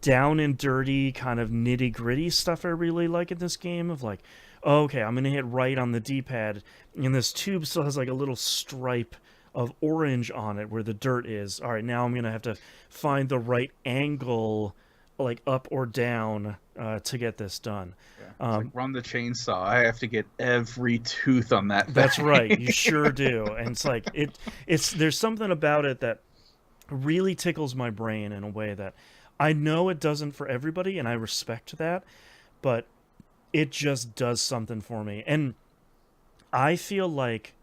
down and dirty kind of nitty gritty stuff I really like in this game of like, oh, okay, I'm gonna hit right on the D-pad and this tube still has like a little stripe of orange on it where the dirt is. All right, now I'm gonna have to find the right angle, like up or down, to get this done. Yeah, it's like run the chainsaw. I have to get every tooth on that thing. That's right, you sure do. And it's like it's there's something about it that really tickles my brain in a way that I know it doesn't for everybody, and I respect that, but it just does something for me. And I feel like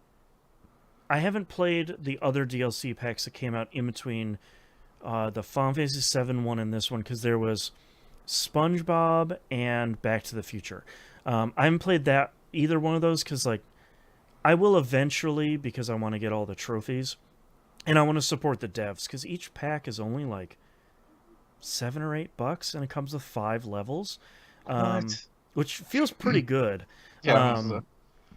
I haven't played the other DLC packs that came out in between the Final Fantasy VII one and this one, because there was SpongeBob and Back to the Future. I haven't played either one of those, because like I will eventually, because I want to get all the trophies, and I want to support the devs, because each pack is only like $7 or $8, and it comes with 5 levels, which feels pretty good.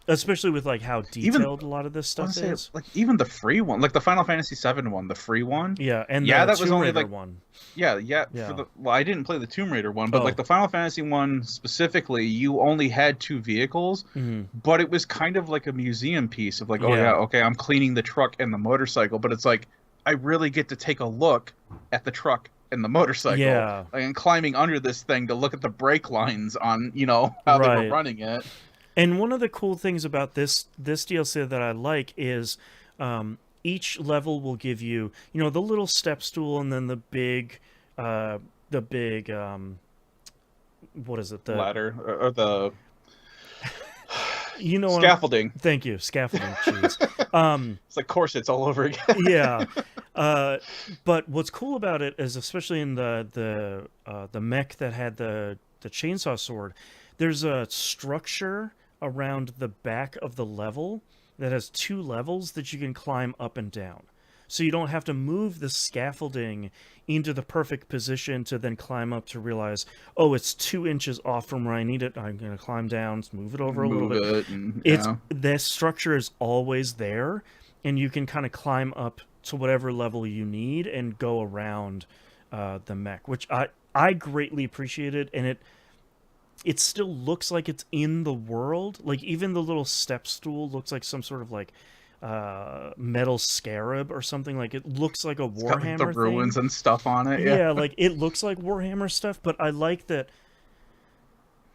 especially with like how detailed a lot of this I want stuff to say, is. like, even the free one, like the Final Fantasy VII one, the free one. Yeah, and Yeah, the that was Tomb only Raider like, one. yeah. For Yeah. the well, I didn't play the Tomb Raider one, but like Oh. the Final Fantasy one specifically, you only had two vehicles, Mhm. but it was kind of like a museum piece of like, oh yeah, Yeah. okay, I'm cleaning the truck and the motorcycle, but it's like I really get to take a look at the truck and the motorcycle, Yeah. and climbing under this thing to look at the brake lines on, how they were Right. running it. And one of the cool things about this DLC that I like is each level will give you, the little step stool and then the big what is it? Ladder or the You know what scaffolding. Thank you, scaffolding. Jeez. It's like corsets all over again. Yeah. But what's cool about it is, especially in the mech that had the chainsaw sword, there's a structure around the back of the level that has two levels that you can climb up and down. So you don't have to move the scaffolding into the perfect position to then climb up to realize, oh, it's 2 inches off from where I need it. I'm going to climb down, move it over a little Move bit. it, and, This structure is always there, and you can kind of climb up to whatever level you need and go around the mech, which I greatly appreciated, and it still looks like it's in the world. Like even the little step stool looks like some sort of like metal scarab or something. Like it looks like a it's got, like, Warhammer the ruins thing. and stuff on it. Yeah, like it looks like Warhammer stuff, but I like that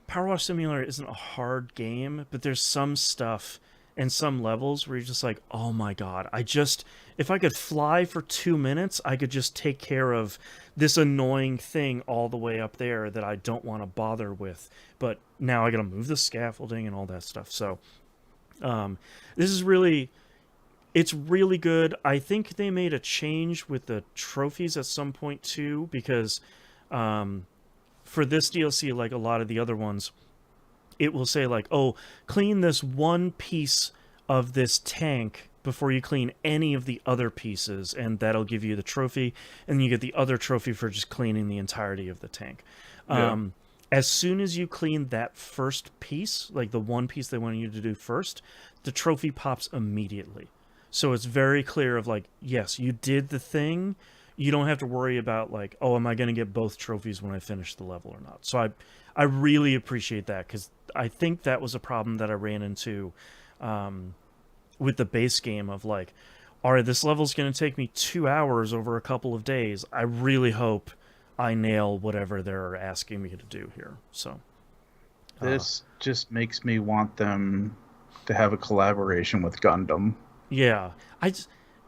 PowerWash Simulator isn't a hard game, but there's some stuff and some levels where you're just like, oh my god, if I could fly for 2 minutes, I could just take care of this annoying thing all the way up there that I don't want to bother with. But now I gotta move the scaffolding and all that stuff. So this is it's really good. I think they made a change with the trophies at some point too, because for this DLC, like a lot of the other ones, it will say like, oh, clean this one piece of this tank before you clean any of the other pieces, and that'll give you the trophy, and you get the other trophy for just cleaning the entirety of the tank. Yeah. As soon as you clean that first piece, like the one piece they wanted you to do first, the trophy pops immediately. So it's very clear of like, yes, you did the thing. You don't have to worry about like, oh, am I going to get both trophies when I finish the level or not? So I really appreciate that, because I think that was a problem that I ran into with the base game of like, all right, this level's going to take me 2 hours over a couple of days. I really hope I nail whatever they're asking me to do here. So this just makes me want them to have a collaboration with Gundam. Yeah,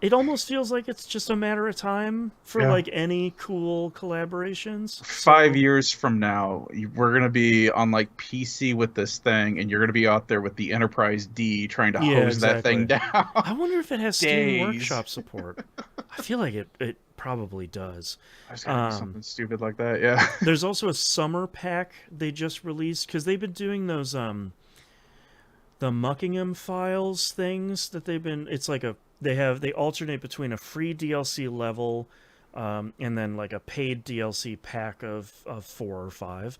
it almost feels like it's just a matter of time for like any cool collaborations. 5 years from now, we're gonna be on like PC with this thing, and you're gonna be out there with the Enterprise D trying to hose that thing down. I wonder if it has Steam Days. Workshop support. I feel like it probably does. There's gotta be something stupid like that. Yeah. There's also a summer pack they just released, because they've been doing those the Muckingham Files things that they've been. It's like they alternate between a free DLC level and then like a paid DLC pack of 4 or 5.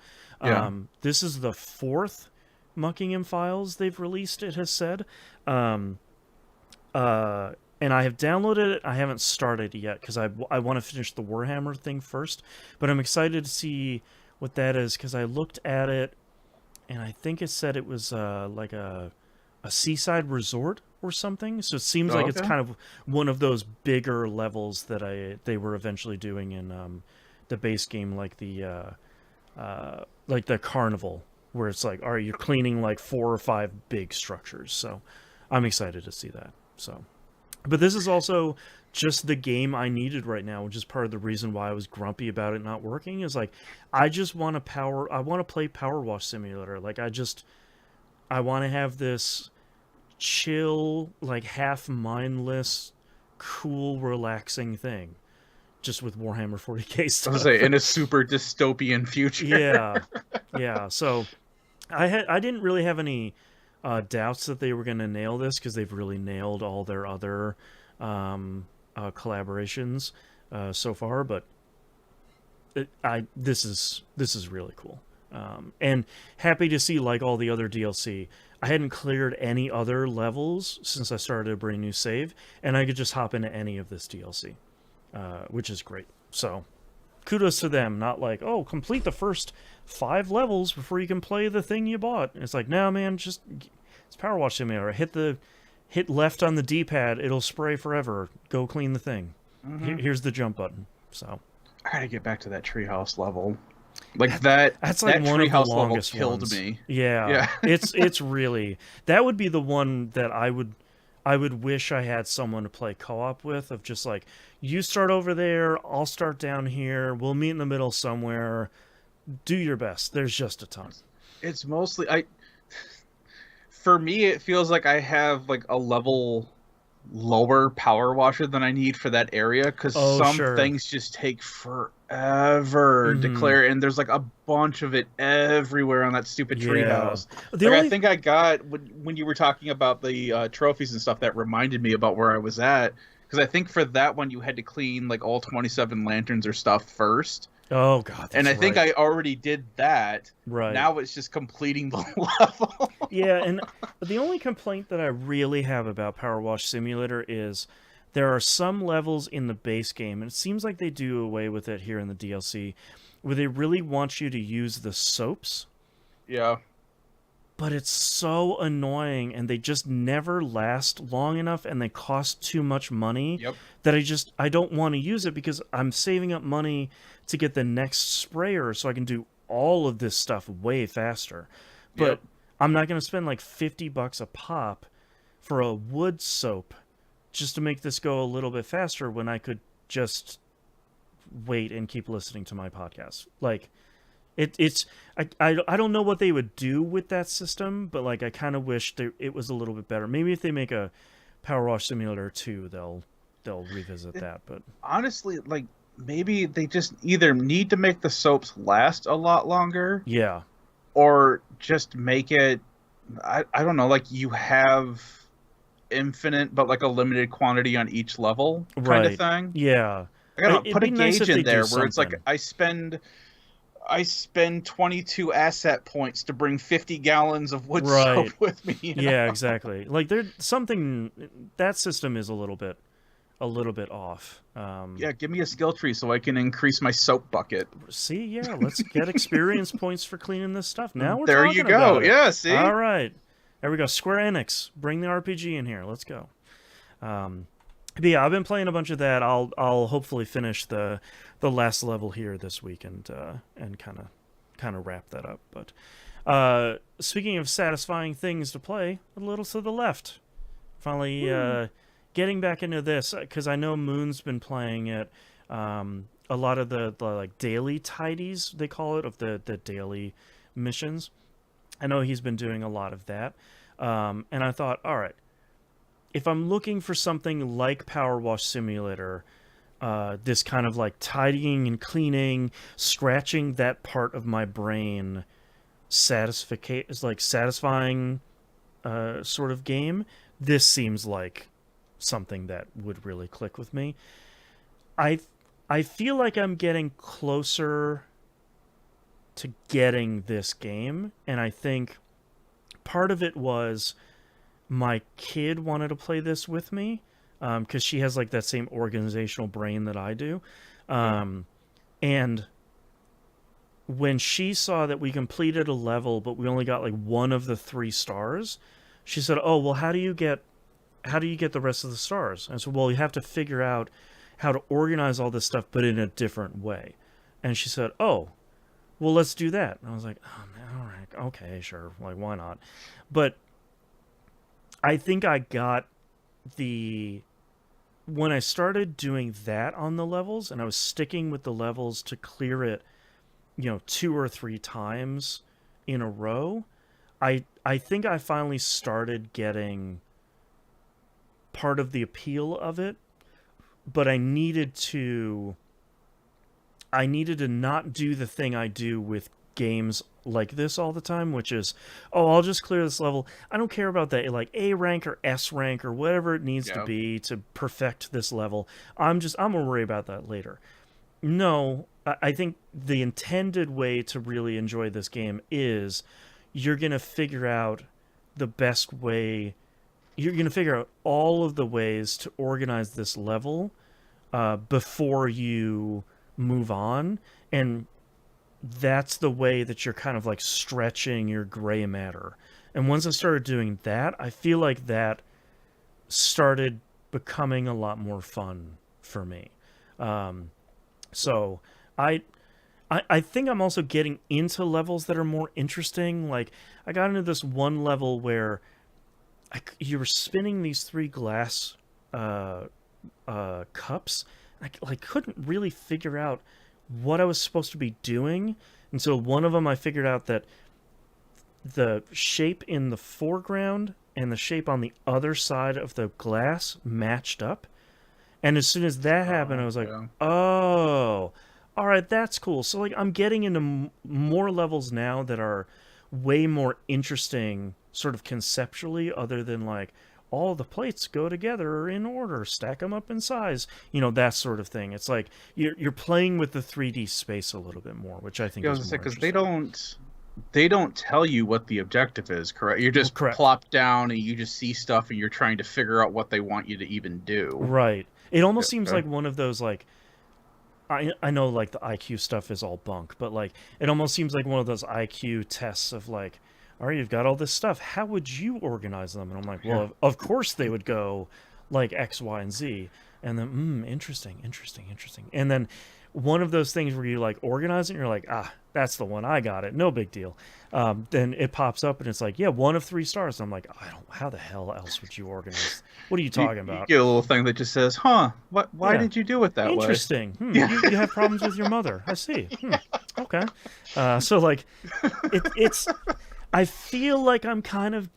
This is the 4th Muckingham Files they've released, it has said. And I have downloaded it. I haven't started it yet because I want to finish the Warhammer thing first. But I'm excited to see what that is, because I looked at it and I think it said it was like a seaside resort or something. So it seems like it's kind of one of those bigger levels that they were eventually doing in the base game, like the carnival, where it's like, all right, you're cleaning like 4 or 5 big structures. So I'm excited to see that. So, but this is also just the game I needed right now, which is part of the reason why I was grumpy about it not working. Is like, I want to play PowerWash Simulator. Like I want to have this chill, like half mindless, cool, relaxing thing, just with Warhammer 40k stuff. I was gonna say, in a super dystopian future. Yeah. So I didn't really have any doubts that they were going to nail this, because they've really nailed all their other collaborations so far. But this is really cool. And happy to see, like all the other DLC, I hadn't cleared any other levels since I started a brand new save, and I could just hop into any of this DLC, which is great. So kudos to them. Not like, oh, complete the first 5 levels before you can play the thing you bought. It's like, no, man, just it's PowerWash Simulator. Hit left on the D-pad, it'll spray forever. Go clean the thing. Here's the jump button. So I gotta get back to that treehouse level. Like that's like that one of the treehouse level longest killed ones. me. Yeah. It's really, that would be the one that I would wish I had someone to play co-op with, of just like, you start over there, I'll start down here, we'll meet in the middle somewhere. Do your best. There's just a ton. It's mostly for me, it feels like I have like a level lower power washer than I need for that area, because some things just take forever to clear, and there's like a bunch of it everywhere on that stupid treehouse. I think I got, when you were talking about the trophies and stuff, that reminded me about where I was at, because I think for that one you had to clean like all 27 lanterns or stuff first. Oh god, and I think I already did that. Right. Now it's just completing the level. Yeah, and the only complaint that I really have about PowerWash Simulator is there are some levels in the base game, and it seems like they do away with it here in the DLC, where they really want you to use the soaps. Yeah. But it's so annoying, and they just never last long enough, and they cost too much money that I don't want to use it, because I'm saving up money to get the next sprayer so I can do all of this stuff way faster. But I'm not going to spend like $50 a pop for a wood soap just to make this go a little bit faster, when I could just wait and keep listening to my podcast. Like, I don't know what they would do with that system, but like I kind of wish it was a little bit better. Maybe if they make a PowerWash Simulator 2, they'll revisit that. But honestly, like, maybe they just either need to make the soaps last a lot longer, or just make it, I don't know, like you have infinite but like a limited quantity on each level kind of thing. Yeah, I gotta put a gauge in there where it's like I spend 22 asset points to bring 50 gallons of wood soap with me. You know? Yeah, exactly. Like there's something, that system is a little bit off. Yeah, give me a skill tree so I can increase my soap bucket. See, yeah, let's get experience points for cleaning this stuff. Now we're there. Talking You go. about it. Yeah, see. All right, there we go. Square Enix, bring the RPG in here. Let's go. But yeah, I've been playing a bunch of that. I'll hopefully finish the last level here this week and kind of wrap that up. But speaking of satisfying things to play, a little to the left. Finally getting back into this, because I know Moon's been playing it. A lot of the like daily tidies, they call it, of the daily missions. I know he's been doing a lot of that. And I thought, all right, if I'm looking for something like PowerWash Simulator, this kind of like tidying and cleaning, scratching that part of my brain, satisfying sort of game, this seems like something that would really click with me. I feel like I'm getting closer to getting this game, and I think part of it was my kid wanted to play this with me, because she has like that same organizational brain that I do. And when she saw that we completed a level, but we only got like one of the 3 stars, she said, oh, well, how do you get the rest of the stars? And I said, well, you have to figure out how to organize all this stuff, but in a different way. And she said, oh, well, let's do that. And I was like, oh, man, all right, okay, sure. Like, why not? But I think I got when I started doing that on the levels, and I was sticking with the levels to clear it, 2 or 3 times in a row, I think I finally started getting part of the appeal of it, but I needed to not do the thing I do with games like this all the time, which is, oh, I'll just clear this level. I don't care about that, like A rank or S rank or whatever it needs to be to perfect this level. I'm gonna worry about that later. No, I think the intended way to really enjoy this game is you're going to figure out the best way. You're going to figure out all of the ways to organize this level before you move on. And that's the way that you're kind of like stretching your gray matter. And once I started doing that, I feel like that started becoming a lot more fun for me. Um, so I, I think I'm also getting into levels that are more interesting. Like I got into this one level where you were spinning these three glass uh, cups. I like couldn't really figure out what I was supposed to be doing until one of them I figured out that the shape in the foreground and the shape on the other side of the glass matched up. And as soon as that happened, I was like, Yeah. oh, all right, that's cool. So, like, I'm getting into more levels now that are way more interesting, sort of conceptually, other than like, all the plates go together in order, stack them up in size, that sort of thing. It's like you're playing with the 3D space a little bit more, which I think Yeah, I was is gonna say more because interesting. they don't tell you what the objective is, correct? You're Well, just correct. plop down and you just see stuff and you're trying to figure out what they want you to even do. Right. It almost seems Okay. like one of those like I know like the IQ stuff is all bunk, but like it almost seems like one of those IQ tests of like, all right, you've got all this stuff. How would you organize them? And I'm like, well, Yeah. of course they would go like X, Y, and Z. And then, interesting, interesting, interesting. And then one of those things where you like organize it and you're like, that's the one. I got it. No big deal. Then it pops up and it's like, yeah, 1 of 3 stars. And I'm like, I don't, how the hell else would you organize? What are you You talking you about? get a little thing that just says, "Huh? Why Yeah. did you do it that way?" Interesting. Yeah. You have problems with your mother. I see. Okay. So like it's I feel like I'm kind of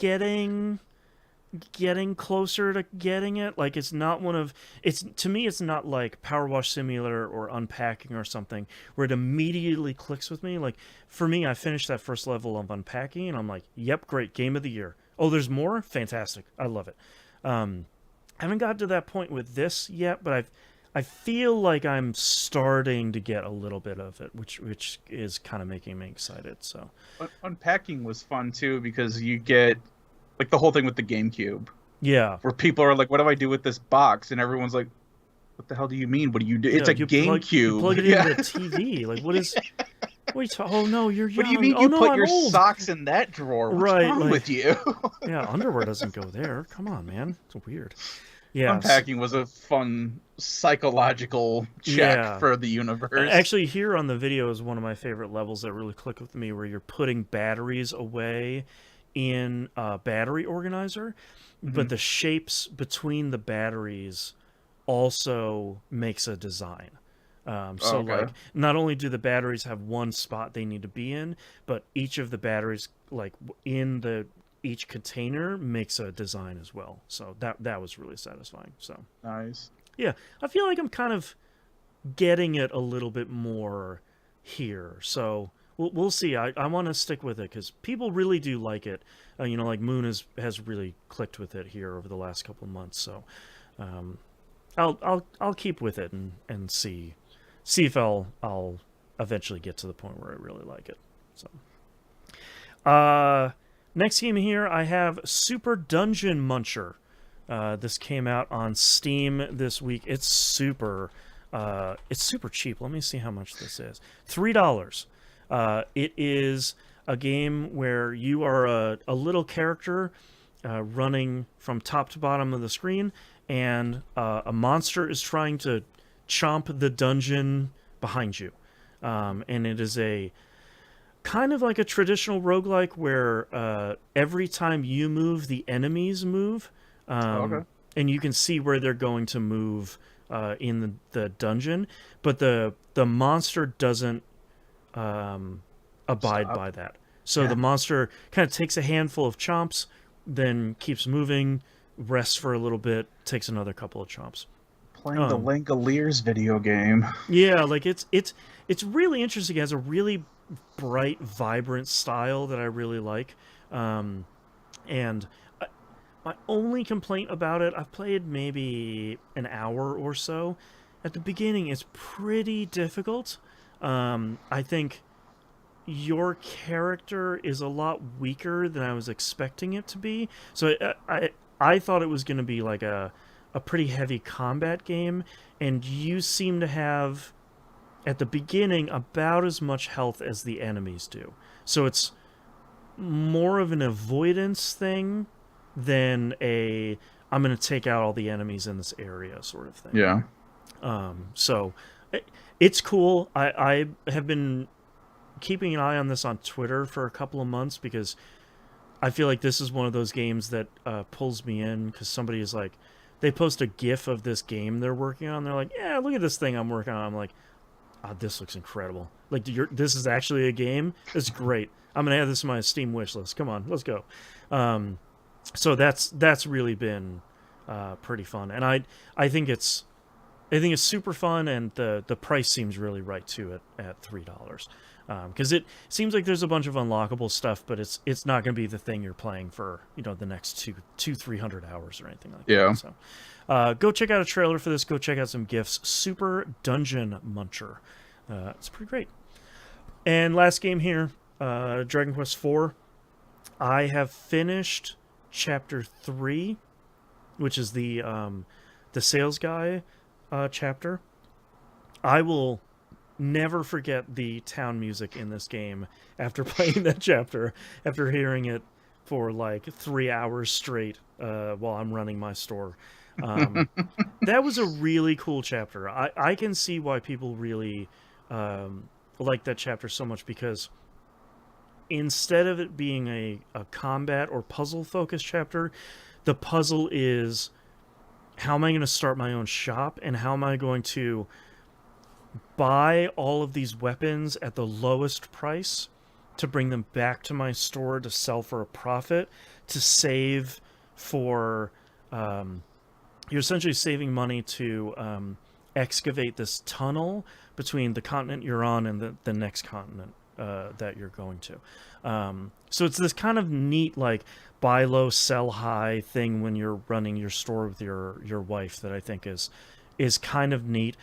getting closer to getting it. Like it's not one of it's to me it's not like PowerWash Simulator or Unpacking or something where it immediately clicks with me. Like for me, I finished that first level of Unpacking and I'm like, yep, great, game of the year. Oh, there's more? Fantastic. I love it. I haven't got to that point with this yet, but I feel like I'm starting to get a little bit of it, which is kind of making me excited. So Unpacking was fun too because you get like the whole thing with the GameCube, yeah, where people are like, "What do I do with this box?" And everyone's like, "What the hell do you mean? What do you do? yeah, It's a like you plug GameCube." it into Yeah. the TV. Like what is? What are you Oh no, you're What do you young. mean Oh you no, put I'm your old. socks in that drawer? What's Right, wrong like with you? yeah, underwear doesn't go there. Come on, man, it's weird. Yes, Unpacking was a fun psychological check yeah. for the universe. Actually, here on the video is one of my favorite levels that really click with me, where you're putting batteries away in a battery organizer, but Hmm. the shapes between the batteries also makes a design. So, Okay. like, not only do the batteries have one spot they need to be in, but each of the batteries, like, in the each container makes a design as well. So that was really satisfying. So Nice. yeah, I feel like I'm kind of getting it a little bit more here. So we'll see. I want to stick with it because people really do like it. Like Moon has really clicked with it here over the last couple of months. So um, I'll keep with it and see if I'll eventually get to the point where I really like it. So next game here I have Super Dungeon Muncher. This came out on Steam this week. It's super cheap. Let me see how much this is. $3. It is a game where you are a little character running from top to bottom of the screen, and a monster is trying to chomp the dungeon behind you. And it is a kind of like a traditional roguelike where every time you move, the enemies move, Oh, okay. and you can see where they're going to move in the dungeon, but the monster doesn't abide Stop. by that. So the Yeah. monster kind of takes a handful of chomps, then keeps moving, rests for a little bit, takes another couple of chomps. Playing the Um, Langoliers video game. yeah, like it's really interesting. It has a really bright, vibrant style that I really like. Um, and my only complaint about it, I've played maybe an hour or so. at the beginning is pretty difficult. I think your character is a lot weaker than I was expecting it to be. So I thought it was going to be like a pretty heavy combat game, and you seem to have at the beginning about as much health as the enemies do. So it's more of an avoidance thing than a I'm going to take out all the enemies in this area sort of thing. Yeah. So it's cool. I have been keeping an eye on this on Twitter for a couple of months because I feel like this is one of those games that pulls me in because somebody is like, they post a GIF of this game they're working on. They're like, yeah, look at this thing I'm working on. I'm like, oh, this looks incredible. Like, this is actually a game? It's great. I'm going to add this to my Steam wish list. Come on, let's go. So that's really been pretty fun. And I think it's super fun, and the price seems really right too at $3. Because it seems like there's a bunch of unlockable stuff, but it's not going to be the thing you're playing for the next 300 hours or anything like that. So go check out a trailer for this. Go check out some GIFs. Super Dungeon Muncher. It's pretty great. And last game here, Dragon Quest IV. I have finished Chapter 3, which is the sales guy chapter. I will never forget the town music in this game after playing that chapter, after hearing it for like 3 hours straight while I'm running my store. That was a really cool chapter. I can see why people really like that chapter so much, because instead of it being a combat or puzzle focused chapter, the puzzle is, how am I going to start my own shop, and how am I going to buy all of these weapons at the lowest price to bring them back to my store to sell for a profit, to save for you're essentially saving money to excavate this tunnel between the continent you're on and the next continent that you're going to. So it's this kind of neat, like, buy low, sell high thing when you're running your store with your wife that I think is kind of neat.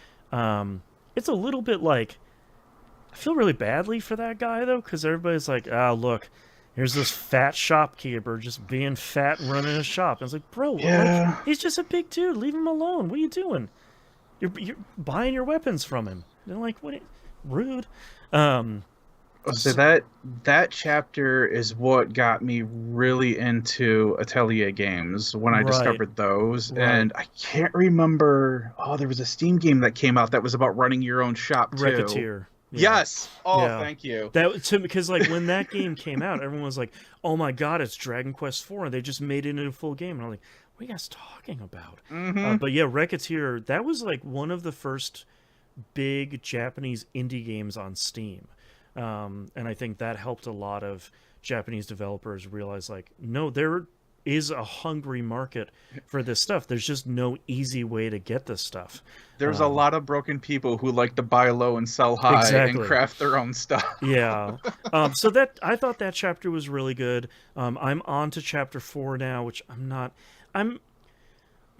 It's a little bit like, I feel really badly for that guy, though, because everybody's like, look, here's this fat shopkeeper just being fat and running a shop. And it's like, bro, like, he's just a big dude. Leave him alone. What are you doing? You're buying your weapons from him. They're like, what? Rude. So that chapter is what got me really into Atelier games when I discovered those. Right. And I can't remember. Oh, there was a Steam game that came out that was about running your own shop too. Racketeer. Yeah. Yes. Oh, yeah. Thank you. Because like when that game came out, everyone was like, "Oh my god, it's Dragon Quest IV!" And they just made it into a full game. And I'm like, "What are you guys talking about?" Mm-hmm. But yeah, Racketeer. That was like one of the first big Japanese indie games on Steam. And I think that helped a lot of Japanese developers realize, like, no, there is a hungry market for this stuff. There's just no easy way to get this stuff. There's a lot of broken people who like to buy low and sell high and craft their own stuff. Yeah. So that, I thought that chapter was really good. I'm on to chapter 4 now, which I'm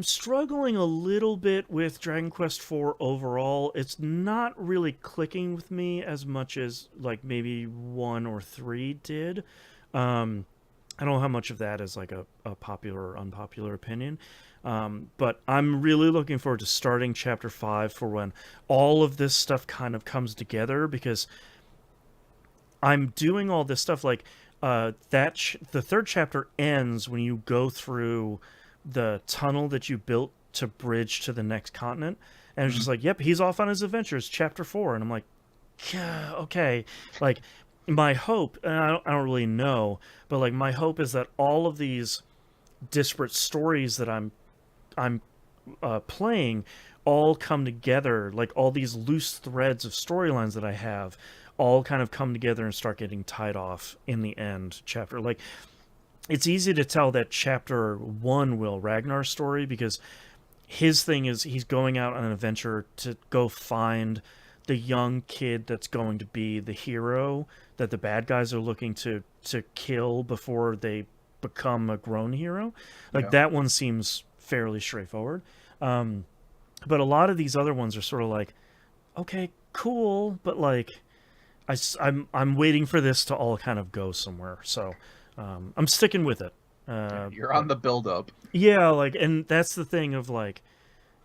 struggling a little bit with Dragon Quest IV overall. It's not really clicking with me as much as like maybe 1 or 3 did. I don't know how much of that is like a popular or unpopular opinion. But I'm really looking forward to starting chapter 5 for when all of this stuff kind of comes together, because I'm doing all this stuff like the 3rd chapter ends when you go through the tunnel that you built to bridge to the next continent, and it's just like, yep, he's off on his adventures, chapter 4. And I'm like, yeah, okay. Like, my hope, and I don't really know, but like my hope is that all of these disparate stories that I'm playing all come together, like all these loose threads of storylines that I have all kind of come together and start getting tied off in the end chapter. Like, it's easy to tell that chapter 1 Will Ragnar's story, because his thing is he's going out on an adventure to go find the young kid that's going to be the hero that the bad guys are looking to kill before they become a grown hero. Like, that one seems fairly straightforward. But a lot of these other ones are sort of like, okay, cool, but like, I'm waiting for this to all kind of go somewhere. So I'm sticking with it. You're on the build up. Yeah, like, and that's the thing of like,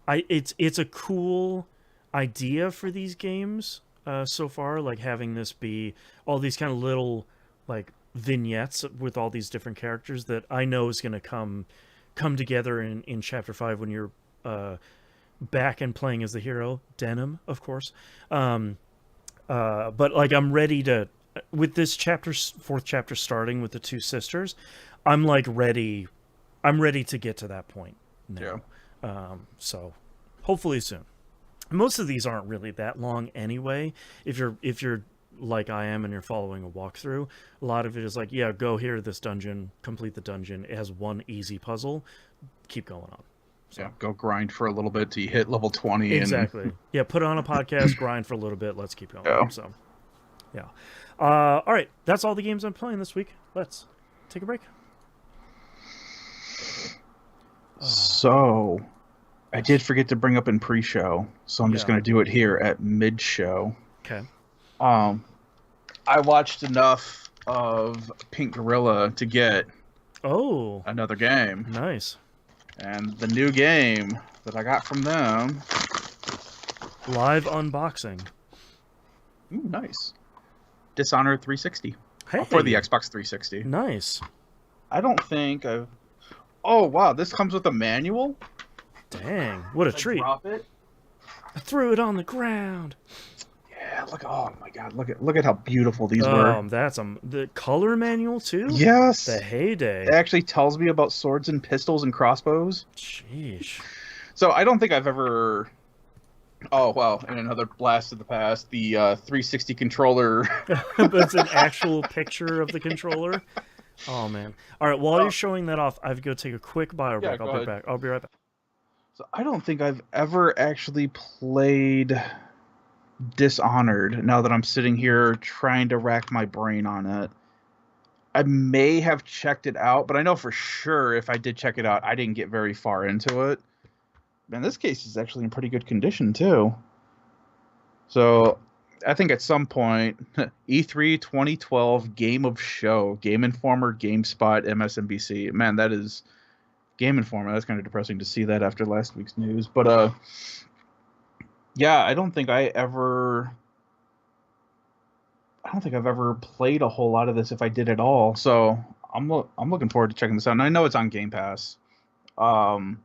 it's a cool idea for these games so far, like having this be all these kind of little like vignettes with all these different characters that I know is going to come together in chapter 5 when you're back and playing as the hero, Denim, of course. But like I'm ready to, with this fourth chapter starting with the two sisters, I'm like ready. I'm ready to get to that point now. Yeah. So hopefully soon. Most of these aren't really that long anyway. If you're like I am and you're following a walkthrough, a lot of it is like, yeah, go here to this dungeon, complete the dungeon. It has one easy puzzle, keep going on. So. Yeah, go grind for a little bit till you hit level 20. Exactly. And... Yeah, put on a podcast, grind for a little bit. Let's keep going. Yeah. So, yeah. All right, that's all the games I'm playing this week. Let's take a break. So, I did forget to bring up in pre-show, so I'm just going to do it here at mid-show. Okay. I watched enough of Pink Gorilla to get another game. Nice. And the new game that I got from them... Live unboxing. Ooh, nice. Dishonored 360. Hey. For the Xbox 360. Nice. I don't think I've... Oh, wow, this comes with a manual? Dang, what a treat. Drop it? I threw it on the ground. Yeah, look! Oh my God! Look at how beautiful these were. That's the color manual too. Yes, the heyday. It actually tells me about swords and pistols and crossbows. Sheesh. So I don't think I've ever. Oh wow! And another blast of the past. The 360 controller. But it's an actual picture of the controller. Oh man! All right, while you're showing that off, I have to go take a quick bio break. I'll be back. I'll be right back. So I don't think I've ever actually played Dishonored, now that I'm sitting here trying to rack my brain on it. I may have checked it out, but I know for sure if I did check it out, I didn't get very far into it. Man, this case is actually in pretty good condition too. So I think at some point, E3 2012 Game of Show, Game Informer, GameSpot, MSNBC. Man, that is Game Informer. That's kind of depressing to see that after last week's news. But yeah, I don't think I've ever played a whole lot of this, if I did at all. So I'm looking forward to checking this out. And I know it's on Game Pass. But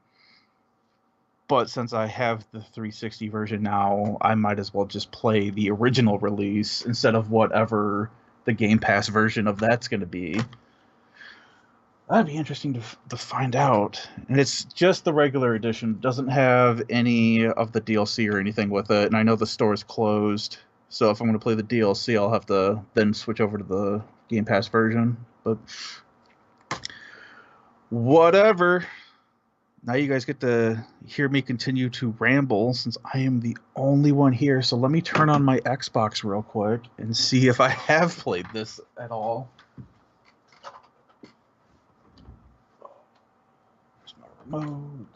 since I have the 360 version now, I might as well just play the original release instead of whatever the Game Pass version of that's going to be. That'd be interesting to find out. And it's just the regular edition. It doesn't have any of the DLC or anything with it. And I know the store is closed. So if I'm going to play the DLC, I'll have to then switch over to the Game Pass version. But whatever. Now you guys get to hear me continue to ramble since I am the only one here. So let me turn on my Xbox real quick and see if I have played this at all. Remote.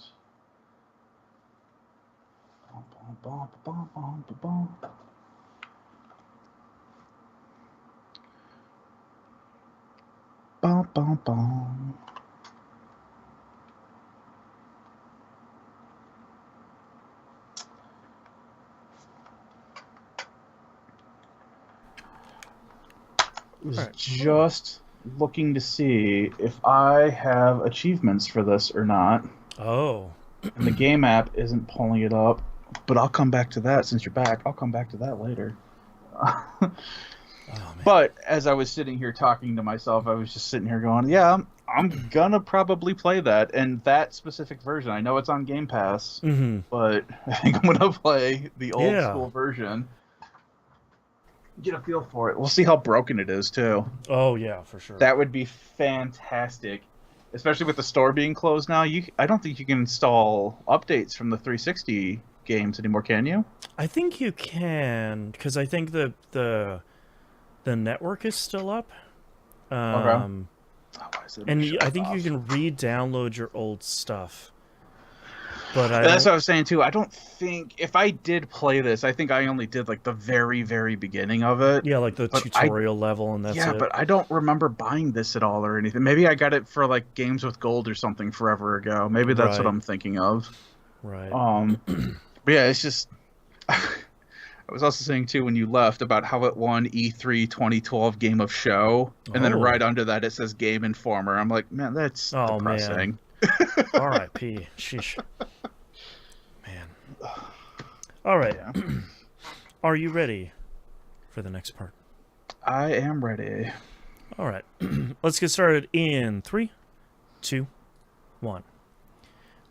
Just looking to see if I have achievements for this or not. Oh. And the game app isn't pulling it up, but I'll come back to that since you're back. I'll come back to that later. But as I was sitting here talking to myself, I was just sitting here going, yeah, I'm gonna probably play that. And that specific version, I know it's on Game Pass, but I think I'm gonna play the old school version. Get a feel for it. We'll see how broken it is too. Oh yeah, for sure. That would be fantastic, especially with the store being closed now. I don't think you can install updates from the 360 games anymore, can you? I think you can, because I think the network is still up. Okay. And I think you can re-download your old stuff. But I That's don't. what I was saying too. I don't think if I did play this, I think I only did like the very, very beginning of it. Yeah, like the But I, tutorial level, and that's yeah, it. but I don't remember buying this at all or anything. Maybe I got it for like Games with Gold or something forever ago. Maybe that's what Right. I'm thinking of. Right. Um, but yeah, it's just. I was also saying too when you left about how it won E3 2012 Game of Show, and then right Oh. under that it says Game Informer. I'm like, man, that's Oh man. depressing. R.I.P. Sheesh. Man. All right. Yeah, Are you ready for the next part? I am ready. All right. Let's get started in 3, 2, 1.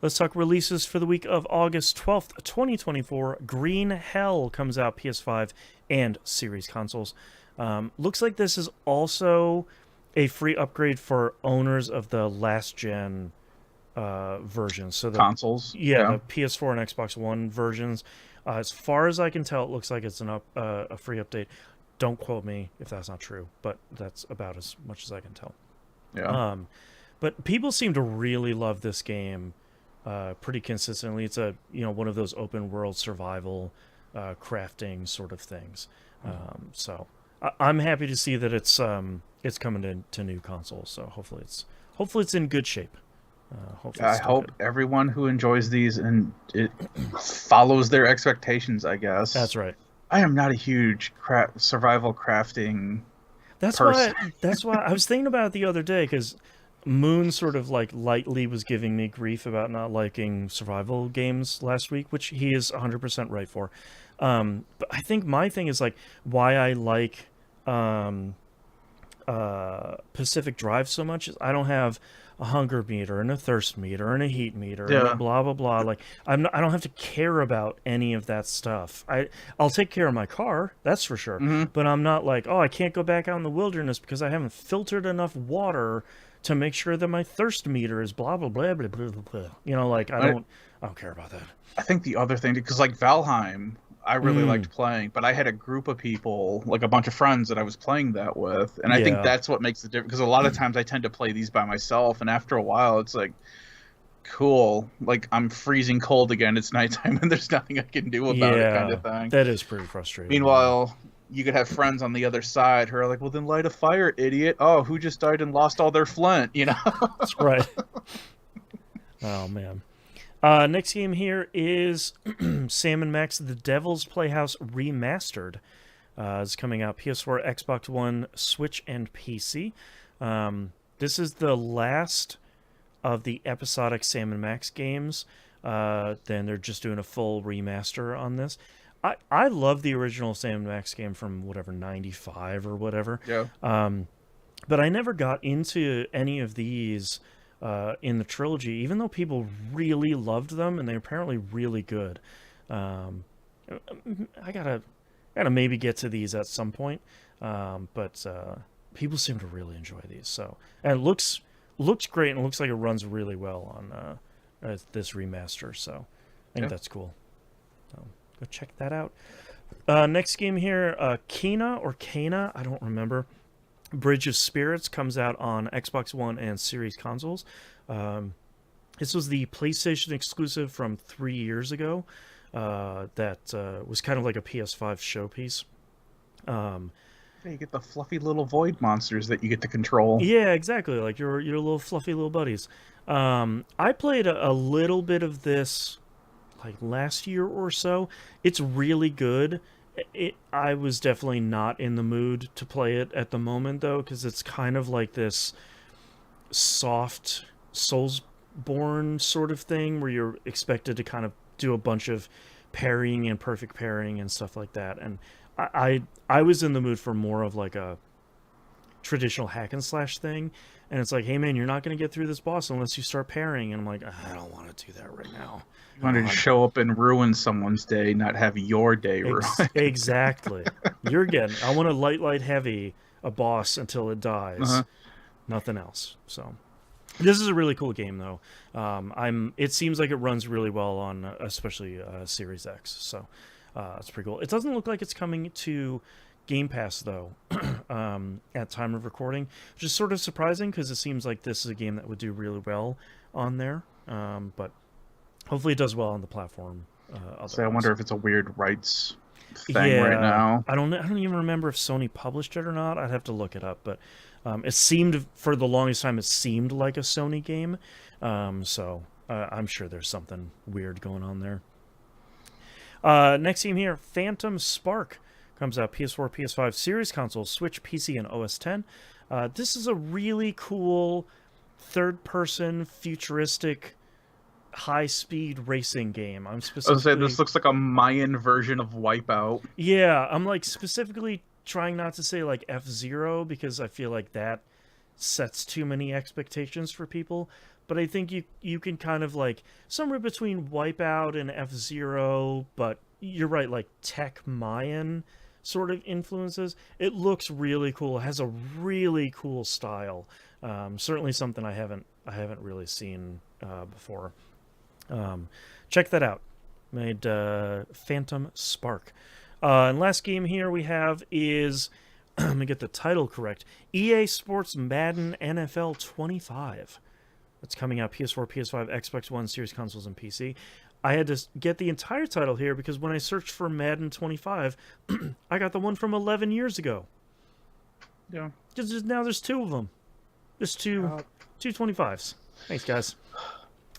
Let's talk releases for the week of August 12th, 2024. Green Hell comes out PS5 and Series consoles. Looks like this is also a free upgrade for owners of the last gen versions. So the Consoles. the PS4 and Xbox One versions. As far as I can tell, it looks like it's a free update. Don't quote me if that's not true, but that's about as much as I can tell. Yeah. But people seem to really love this game pretty consistently. It's one of those open world survival crafting sort of things. So I'm happy to see that it's coming to new consoles. So hopefully it's in good shape. I hope everyone who enjoys these and it follows their expectations, I guess. That's right. I am not a huge survival crafting That's person. why I was thinking about it the other day, because Moon sort of like lightly was giving me grief about not liking survival games last week, which he is 100% right for. But I think my thing is like why I like Pacific Drive so much is I don't have a hunger meter and a thirst meter and a heat meter and a blah blah blah. Like I don't have to care about any of that stuff. I'll take care of my car, that's for sure. But I'm not like, oh, I can't go back out in the wilderness because I haven't filtered enough water to make sure that my thirst meter is blah blah blah blah blah blah. Like I don't care about that. I think the other thing, because like Valheim, I really liked playing, but I had a group of people, like a bunch of friends that I was playing that with, and I think that's what makes the difference. Because a lot of times I tend to play these by myself, and after a while, it's like, cool, like I'm freezing cold again. It's nighttime, and there's nothing I can do about it, kind of thing. That is pretty frustrating. Meanwhile, you could have friends on the other side who are like, well, then light a fire, idiot. Oh, who just died and lost all their flint? That's right. Oh man. Next game here is Sam & Max The Devil's Playhouse Remastered. It's coming out PS4, Xbox One, Switch, and PC. This is the last of the episodic Sam & Max games. Then they're just doing a full remaster on this. I love the original Sam & Max game from whatever, 95 or whatever. Yeah. But I never got into any of these in the trilogy, even though people really loved them, and they're apparently really good. I gotta maybe get to these at some point, but people seem to really enjoy these. So, and it looks great, and it looks like it runs really well on this remaster. So, I think that's cool. Go check that out. Next game here, Kana, I don't remember. Bridge of Spirits comes out on Xbox One and Series consoles. This was the PlayStation exclusive from 3 years ago. That was kind of like a PS5 showpiece. You get the fluffy little void monsters that you get to control. Yeah, exactly. Like your little fluffy little buddies. I played a little bit of this like last year or so. It's really good. I was definitely not in the mood to play it at the moment, though, because it's kind of like this soft Soulsborne sort of thing where you're expected to kind of do a bunch of parrying and perfect parrying and stuff like that. And I was in the mood for more of like a traditional hack and slash thing. And it's like, hey, man, you're not going to get through this boss unless you start parrying. And I'm like, I don't want to do that right now. You wanted to show up and ruin someone's day, not have your day ruined. Exactly. I want to light heavy a boss until it dies. Nothing else. So this is a really cool game, though. It seems like it runs really well on especially Series X. So it's pretty cool. It doesn't look like it's coming to Game Pass, though, at time of recording, which is sort of surprising because it seems like this is a game that would do really well on there. But Hopefully it does well on the platform. So I wonder if it's a weird rights thing Yeah, right now. I don't even remember if Sony published it or not. I'd have to look it up, but it seemed, for the longest time, it seemed like a Sony game. So I'm sure there's something weird going on there. Next game here, Phantom Spark, comes out PS4, PS5, Series console, Switch, PC, and OS X. This is a really cool third-person futuristic high-speed racing game. I'm I was specifically saying this looks like a Mayan version of Wipeout. Yeah, I'm like specifically trying not to say like F-Zero because I feel like that sets too many expectations for people. But I think you can kind of like somewhere between Wipeout and F-Zero, but you're right, like Tech Mayan sort of influences. It looks really cool. It has a really cool style. Certainly something I haven't really seen before. Check that out. Made Phantom Spark. And last game here we have is, let me get the title correct, EA Sports Madden NFL 25. That's coming out PS4, PS5, Xbox One, Series consoles, and PC. I had to get the entire title here because when I searched for Madden 25, I got the one from 11 years ago. Yeah. Just now there's two of them. There's two 25s. Thanks, guys.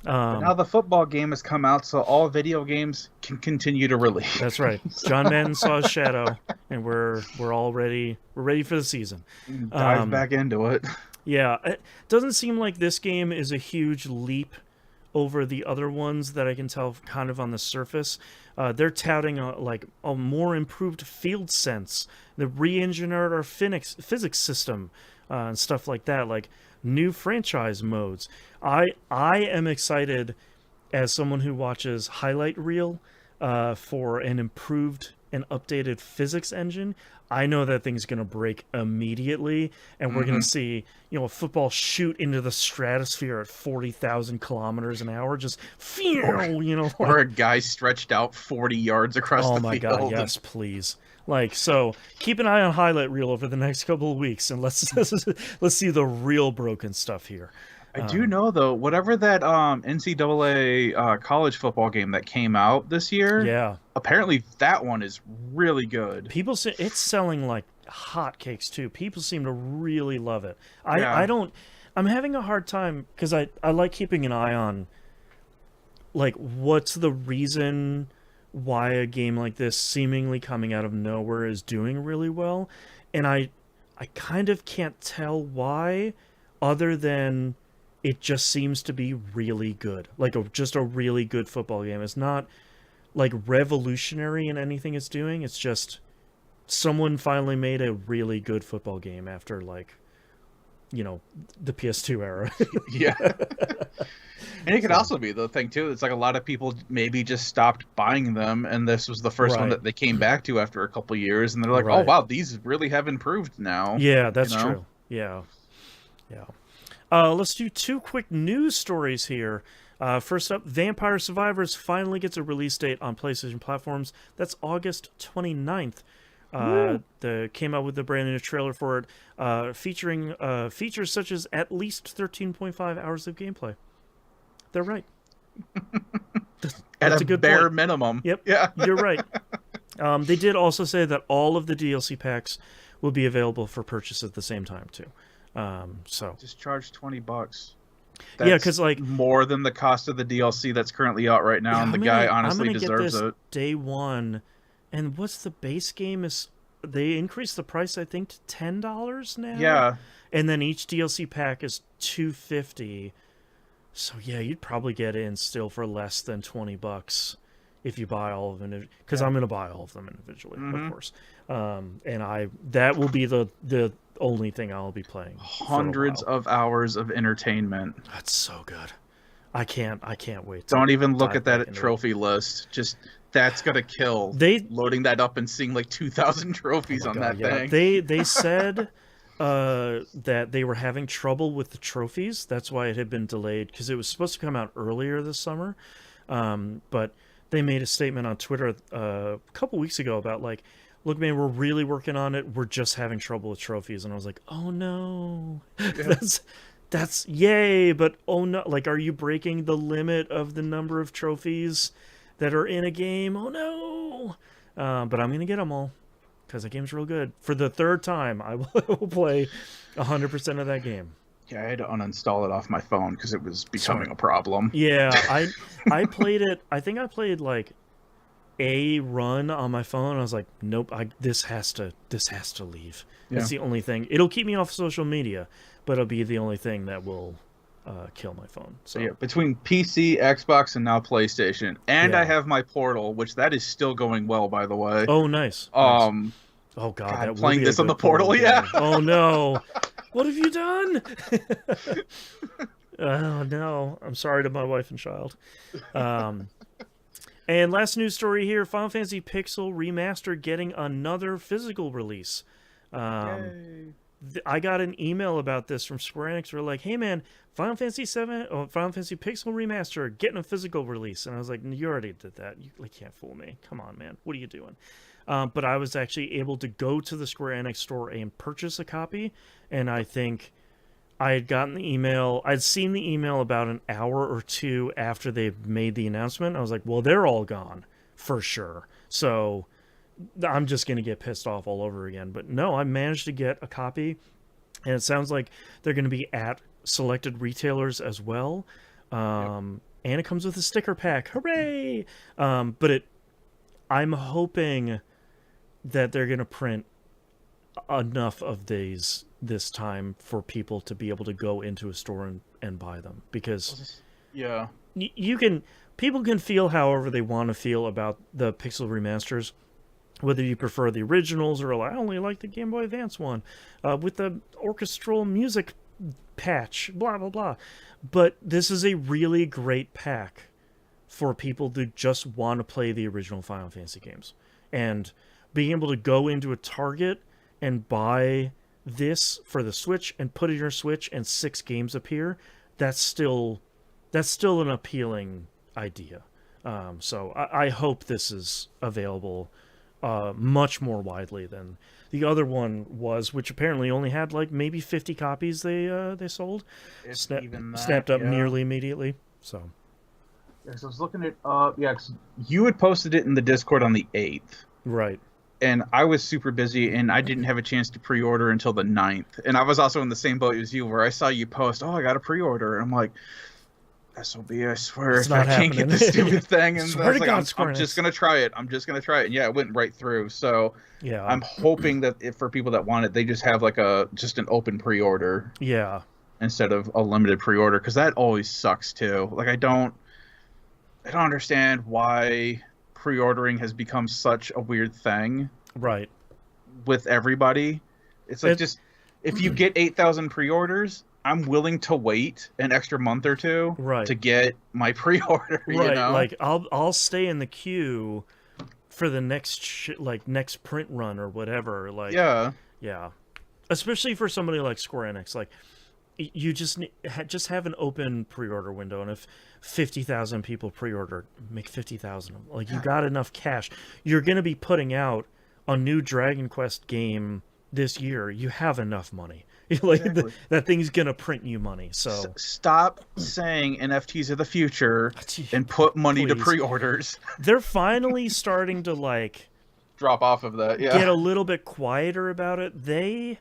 Now the football game has come out, so all video games can continue to release. That's right. John Madden saw his shadow, and we're all ready. We're ready for the season. Dive back into it. Yeah, it doesn't seem like this game is a huge leap over the other ones that I can tell kind of on the surface. They're touting a more improved field sense. They re-engineered our physics system and stuff like that, like new franchise modes. I am excited as someone who watches highlight reel for an improved and updated physics engine. I know that thing's going to break immediately, and we're going to see, a football shoot into the stratosphere at 40,000 kilometers an hour, just, or a guy stretched out 40 yards across the field. Oh my God, yes, please. So keep an eye on highlight reel over the next couple of weeks, and let's see the real broken stuff here. I do know, though, whatever that NCAA college football game that came out this year, yeah, apparently that one is really good. People say it's selling like hotcakes, too. People seem to really love it. I'm having a hard time, because I like keeping an eye on, like, what's the reason why a game like this, seemingly coming out of nowhere, is doing really well. And I kind of can't tell why, other than it just seems to be really good. Like just a really good football game. It's not like revolutionary in anything it's doing. It's just someone finally made a really good football game after the PS2 era. Yeah. And it could also be the thing too. It's like a lot of people maybe just stopped buying them, and this was the first one that they came back to after a couple years, and they're like, "Oh wow, these really have improved now." Yeah, that's true. Yeah. Let's do two quick news stories here. First up, Vampire Survivors finally gets a release date on PlayStation platforms. That's August 29th. They came out with a brand new trailer for it, featuring features such as at least 13.5 hours of gameplay. They're right. That's a good bare point. minimum. Yep. Yeah. You're right. They did also say that all of the DLC packs will be available for purchase at the same time too. So just charge $20. Yeah, because more than the cost of the DLC that's currently out right now, and the guy honestly deserves it. Day one, and what's the base game is? They increased the price, I think, to $10 now. Yeah, and then each DLC pack is $250. So yeah, you'd probably get in still for less than $20 if you buy all of them. Because I'm going to buy all of them individually, of course. And that will be the only thing I'll be playing. Hundreds of hours of entertainment. That's so good. I can't wait. Don't even look at that trophy list. Just that's gonna kill. Loading that up and seeing like 2,000 trophies on that thing. They said that they were having trouble with the trophies. That's why it had been delayed, because it was supposed to come out earlier this summer. But they made a statement on Twitter a couple weeks ago about like, look, man, we're really working on it. We're just having trouble with trophies. And I was like, oh no, That's yay, but oh no, like, are you breaking the limit of the number of trophies that are in a game? Oh no. But I'm gonna get them all because the game's real good. For the third time, I will play 100% of that game. Yeah, I had to uninstall it off my phone because it was becoming a problem. Yeah, I played it. I think I played like a run on my phone. I was like, nope, this has to leave. Yeah. That's the only thing. It'll keep me off social media, but it'll be the only thing that will kill my phone. So yeah, between PC, Xbox, and now PlayStation, and Yeah. I have my Portal, which that is still going well, by the way. Oh, nice. Um, Oh God, God, that will playing be a this on good the Portal, game. yeah. Oh no, what have you done? Oh no, I'm sorry to my wife and child. And last news story here: Final Fantasy Pixel Remastered getting another physical release. Yay. I got an email about this from Square Enix. They're like, "Hey man, Final Fantasy Final Fantasy Pixel Remaster getting a physical release," and I was like, "You already did that. You can't fool me. Come on, man. What are you doing?" But I was actually able to go to the Square Enix store and purchase a copy, and I think I had gotten the email. I'd seen the email about an hour or two after they made the announcement. I was like, "Well, they're all gone for sure." So I'm just going to get pissed off all over again. But no, I managed to get a copy, and it sounds like they're going to be at selected retailers as well. And it comes with a sticker pack. Hooray! But I'm hoping that they're going to print enough of these this time for people to be able to go into a store and buy them, because yeah, people can feel however they want to feel about the Pixel remasters, whether you prefer the originals or I only like the Game Boy Advance one with the orchestral music patch, blah blah blah. But this is a really great pack for people who just want to play the original Final Fantasy games, and being able to go into a Target and buy this for the Switch and put it in your Switch and 6 games appear, that's still an appealing idea. So I hope this is available much more widely than the other one was, which apparently only had like maybe 50 copies they sold. Snapped up nearly immediately. So yeah, so I was looking at 'cause you had posted it in the Discord on the 8th. Right. And I was super busy, and I didn't have a chance to pre-order until the 9th. And I was also in the same boat as you, where I saw you post, "Oh, I got a pre-order." And I'm like, SOB, I swear, if I can't get this stupid thing. And Swear to God, I'm just going to try it. I'm just going to try it. And yeah, it went right through. So yeah, I'm hoping that for people that want it, they just have like just an open pre-order. Yeah. Instead of a limited pre-order, because that always sucks too. Like I don't understand why pre-ordering has become such a weird thing. Right. With everybody. It's like just if you get 8,000 pre-orders, I'm willing to wait an extra month or two to get my pre-order. Right. You know? Like I'll stay in the queue for the next next print run or whatever. Like yeah. Especially for somebody like Square Enix, like you just have an open pre-order window, and if 50,000 people pre-order, make 50,000 of them. Like you got enough cash. You're going to be putting out a new Dragon Quest game this year. You have enough money. Like exactly. That thing's gonna print you money. So stop saying NFTs are the future and put money to pre-orders. They're finally starting to like drop off of that. Yeah, get a little bit quieter about it. They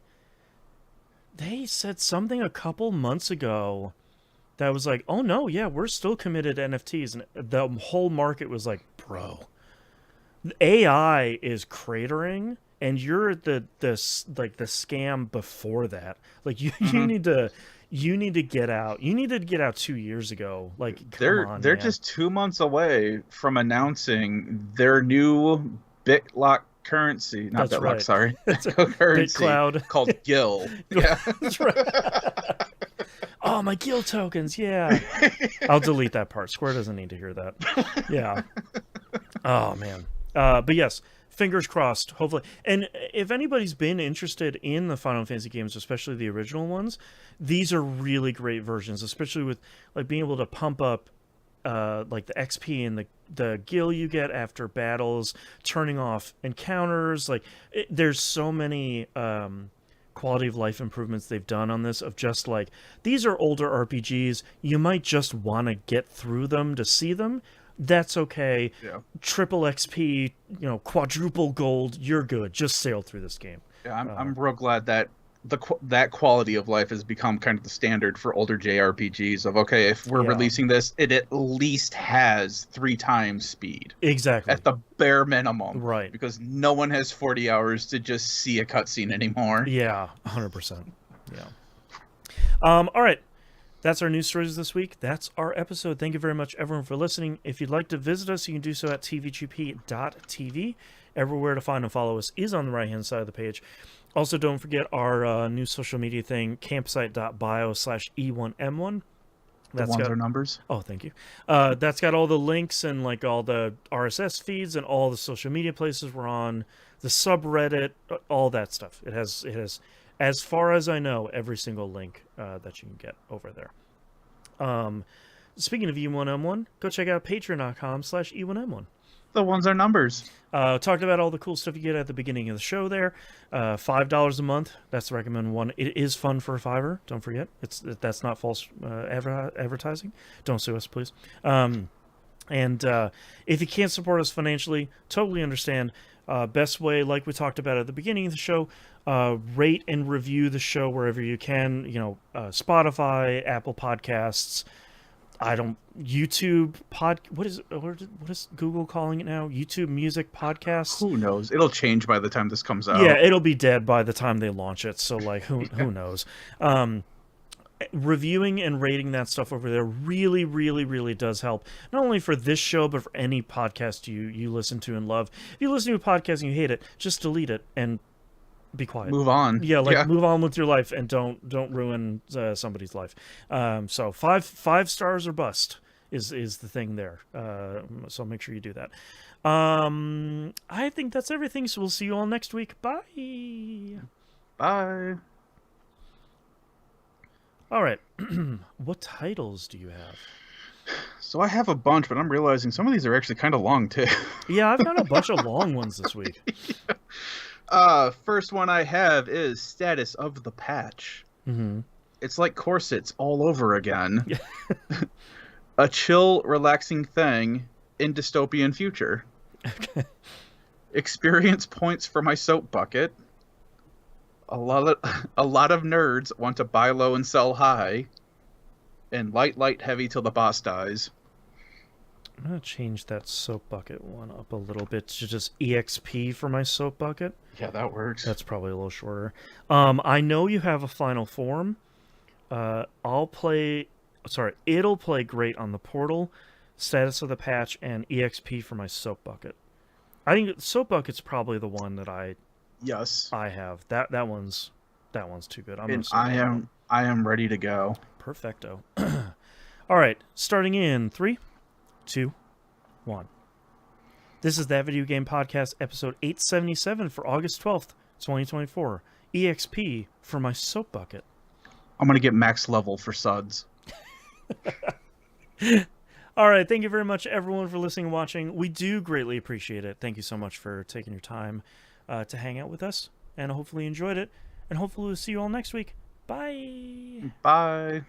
said something a couple months ago that was like, "Oh no, yeah, we're still committed to NFTs," and the whole market was like, "Bro, AI is cratering." And you're the scam before that. Like you need to get out. You need to get out 2 years ago. Like they're just 2 months away from announcing their new BitLock currency. Not BitLock, right. Sorry. Currency BitCloud called Gil. Yeah. That's right. Oh, my Gil tokens. Yeah. I'll delete that part. Square doesn't need to hear that. Yeah. Oh man. But yes. Fingers crossed, hopefully. And if anybody's been interested in the Final Fantasy games, especially the original ones, these are really great versions, especially with like being able to pump up like the XP and the gil you get after battles, turning off encounters. Like there's so many quality of life improvements they've done on this, of just like, these are older RPGs, you might just want to get through them to see them. That's okay. Yeah. Triple XP, quadruple gold, you're good. Just sail through this game. Yeah, I'm real glad that that quality of life has become kind of the standard for older JRPGs of, okay, if we're releasing this, it at least has 3 times speed. Exactly. At the bare minimum. Right. Because no one has 40 hours to just see a cutscene anymore. Yeah, 100%. Yeah. All right. That's our news stories this week. That's our episode. Thank you very much, everyone, for listening. If you'd like to visit us, you can do so at tvgp.tv. Everywhere to find and follow us is on the right-hand side of the page. Also, don't forget our new social media thing, campsite.bio/E1M1. That's got our numbers. Oh, thank you. That's got all the links and like all the RSS feeds and all the social media places we're on, the subreddit, all that stuff. It has, as far as I know, every single link that you can get over there. Speaking of E1M1, go check out patreon.com/E1M1. The ones are numbers. Talked about all the cool stuff you get at the beginning of the show there. $5 a month. That's the recommended one. It is fun for a $5. Don't forget. That's not false advertising. Don't sue us, please. And if you can't support us financially, totally understand. Best way, like we talked about at the beginning of the show, rate and review the show wherever you can. Spotify, Apple Podcasts. YouTube what is Google calling it now? YouTube Music Podcasts? Who knows? It'll change by the time this comes out. Yeah, it'll be dead by the time they launch it. So like, who knows? Reviewing and rating that stuff over there really, really, really does help. Not only for this show, but for any podcast you listen to and love. If you listen to a podcast and you hate it, just delete it and be quiet. Move on. Yeah, move on with your life and don't ruin somebody's life. So five stars or bust is the thing there. So make sure you do that. I think that's everything. So we'll see you all next week. Bye. Bye. All right. What titles do you have? So I have a bunch, but I'm realizing some of these are actually kind of long too. Yeah, I've got a bunch of long ones this week. Yeah. First one I have is Status of the Patch. Mm-hmm. It's like corsets all over again. A chill, relaxing thing in dystopian future. Okay. Experience points for my soap bucket. A lot of nerds want to buy low and sell high. And light, heavy till the boss dies. I'm going to change that soap bucket one up a little bit to just EXP for my soap bucket. Yeah, that works. That's probably a little shorter. I know you have a final form. It'll play great on the portal, Status of the Patch, and EXP for my soap bucket. I think soap bucket's probably the one that I have. That one's too good. I am ready to go. Perfecto. All right, starting in 3, 2, 1. This is that Video Game Podcast, episode 877 for August 12th, 2024. EXP for my soap bucket. I'm going to get max level for suds. All right, thank you very much, everyone, for listening and watching. We do greatly appreciate it. Thank you so much for taking your time to hang out with us, and hopefully you enjoyed it. And hopefully we'll see you all next week. Bye. Bye.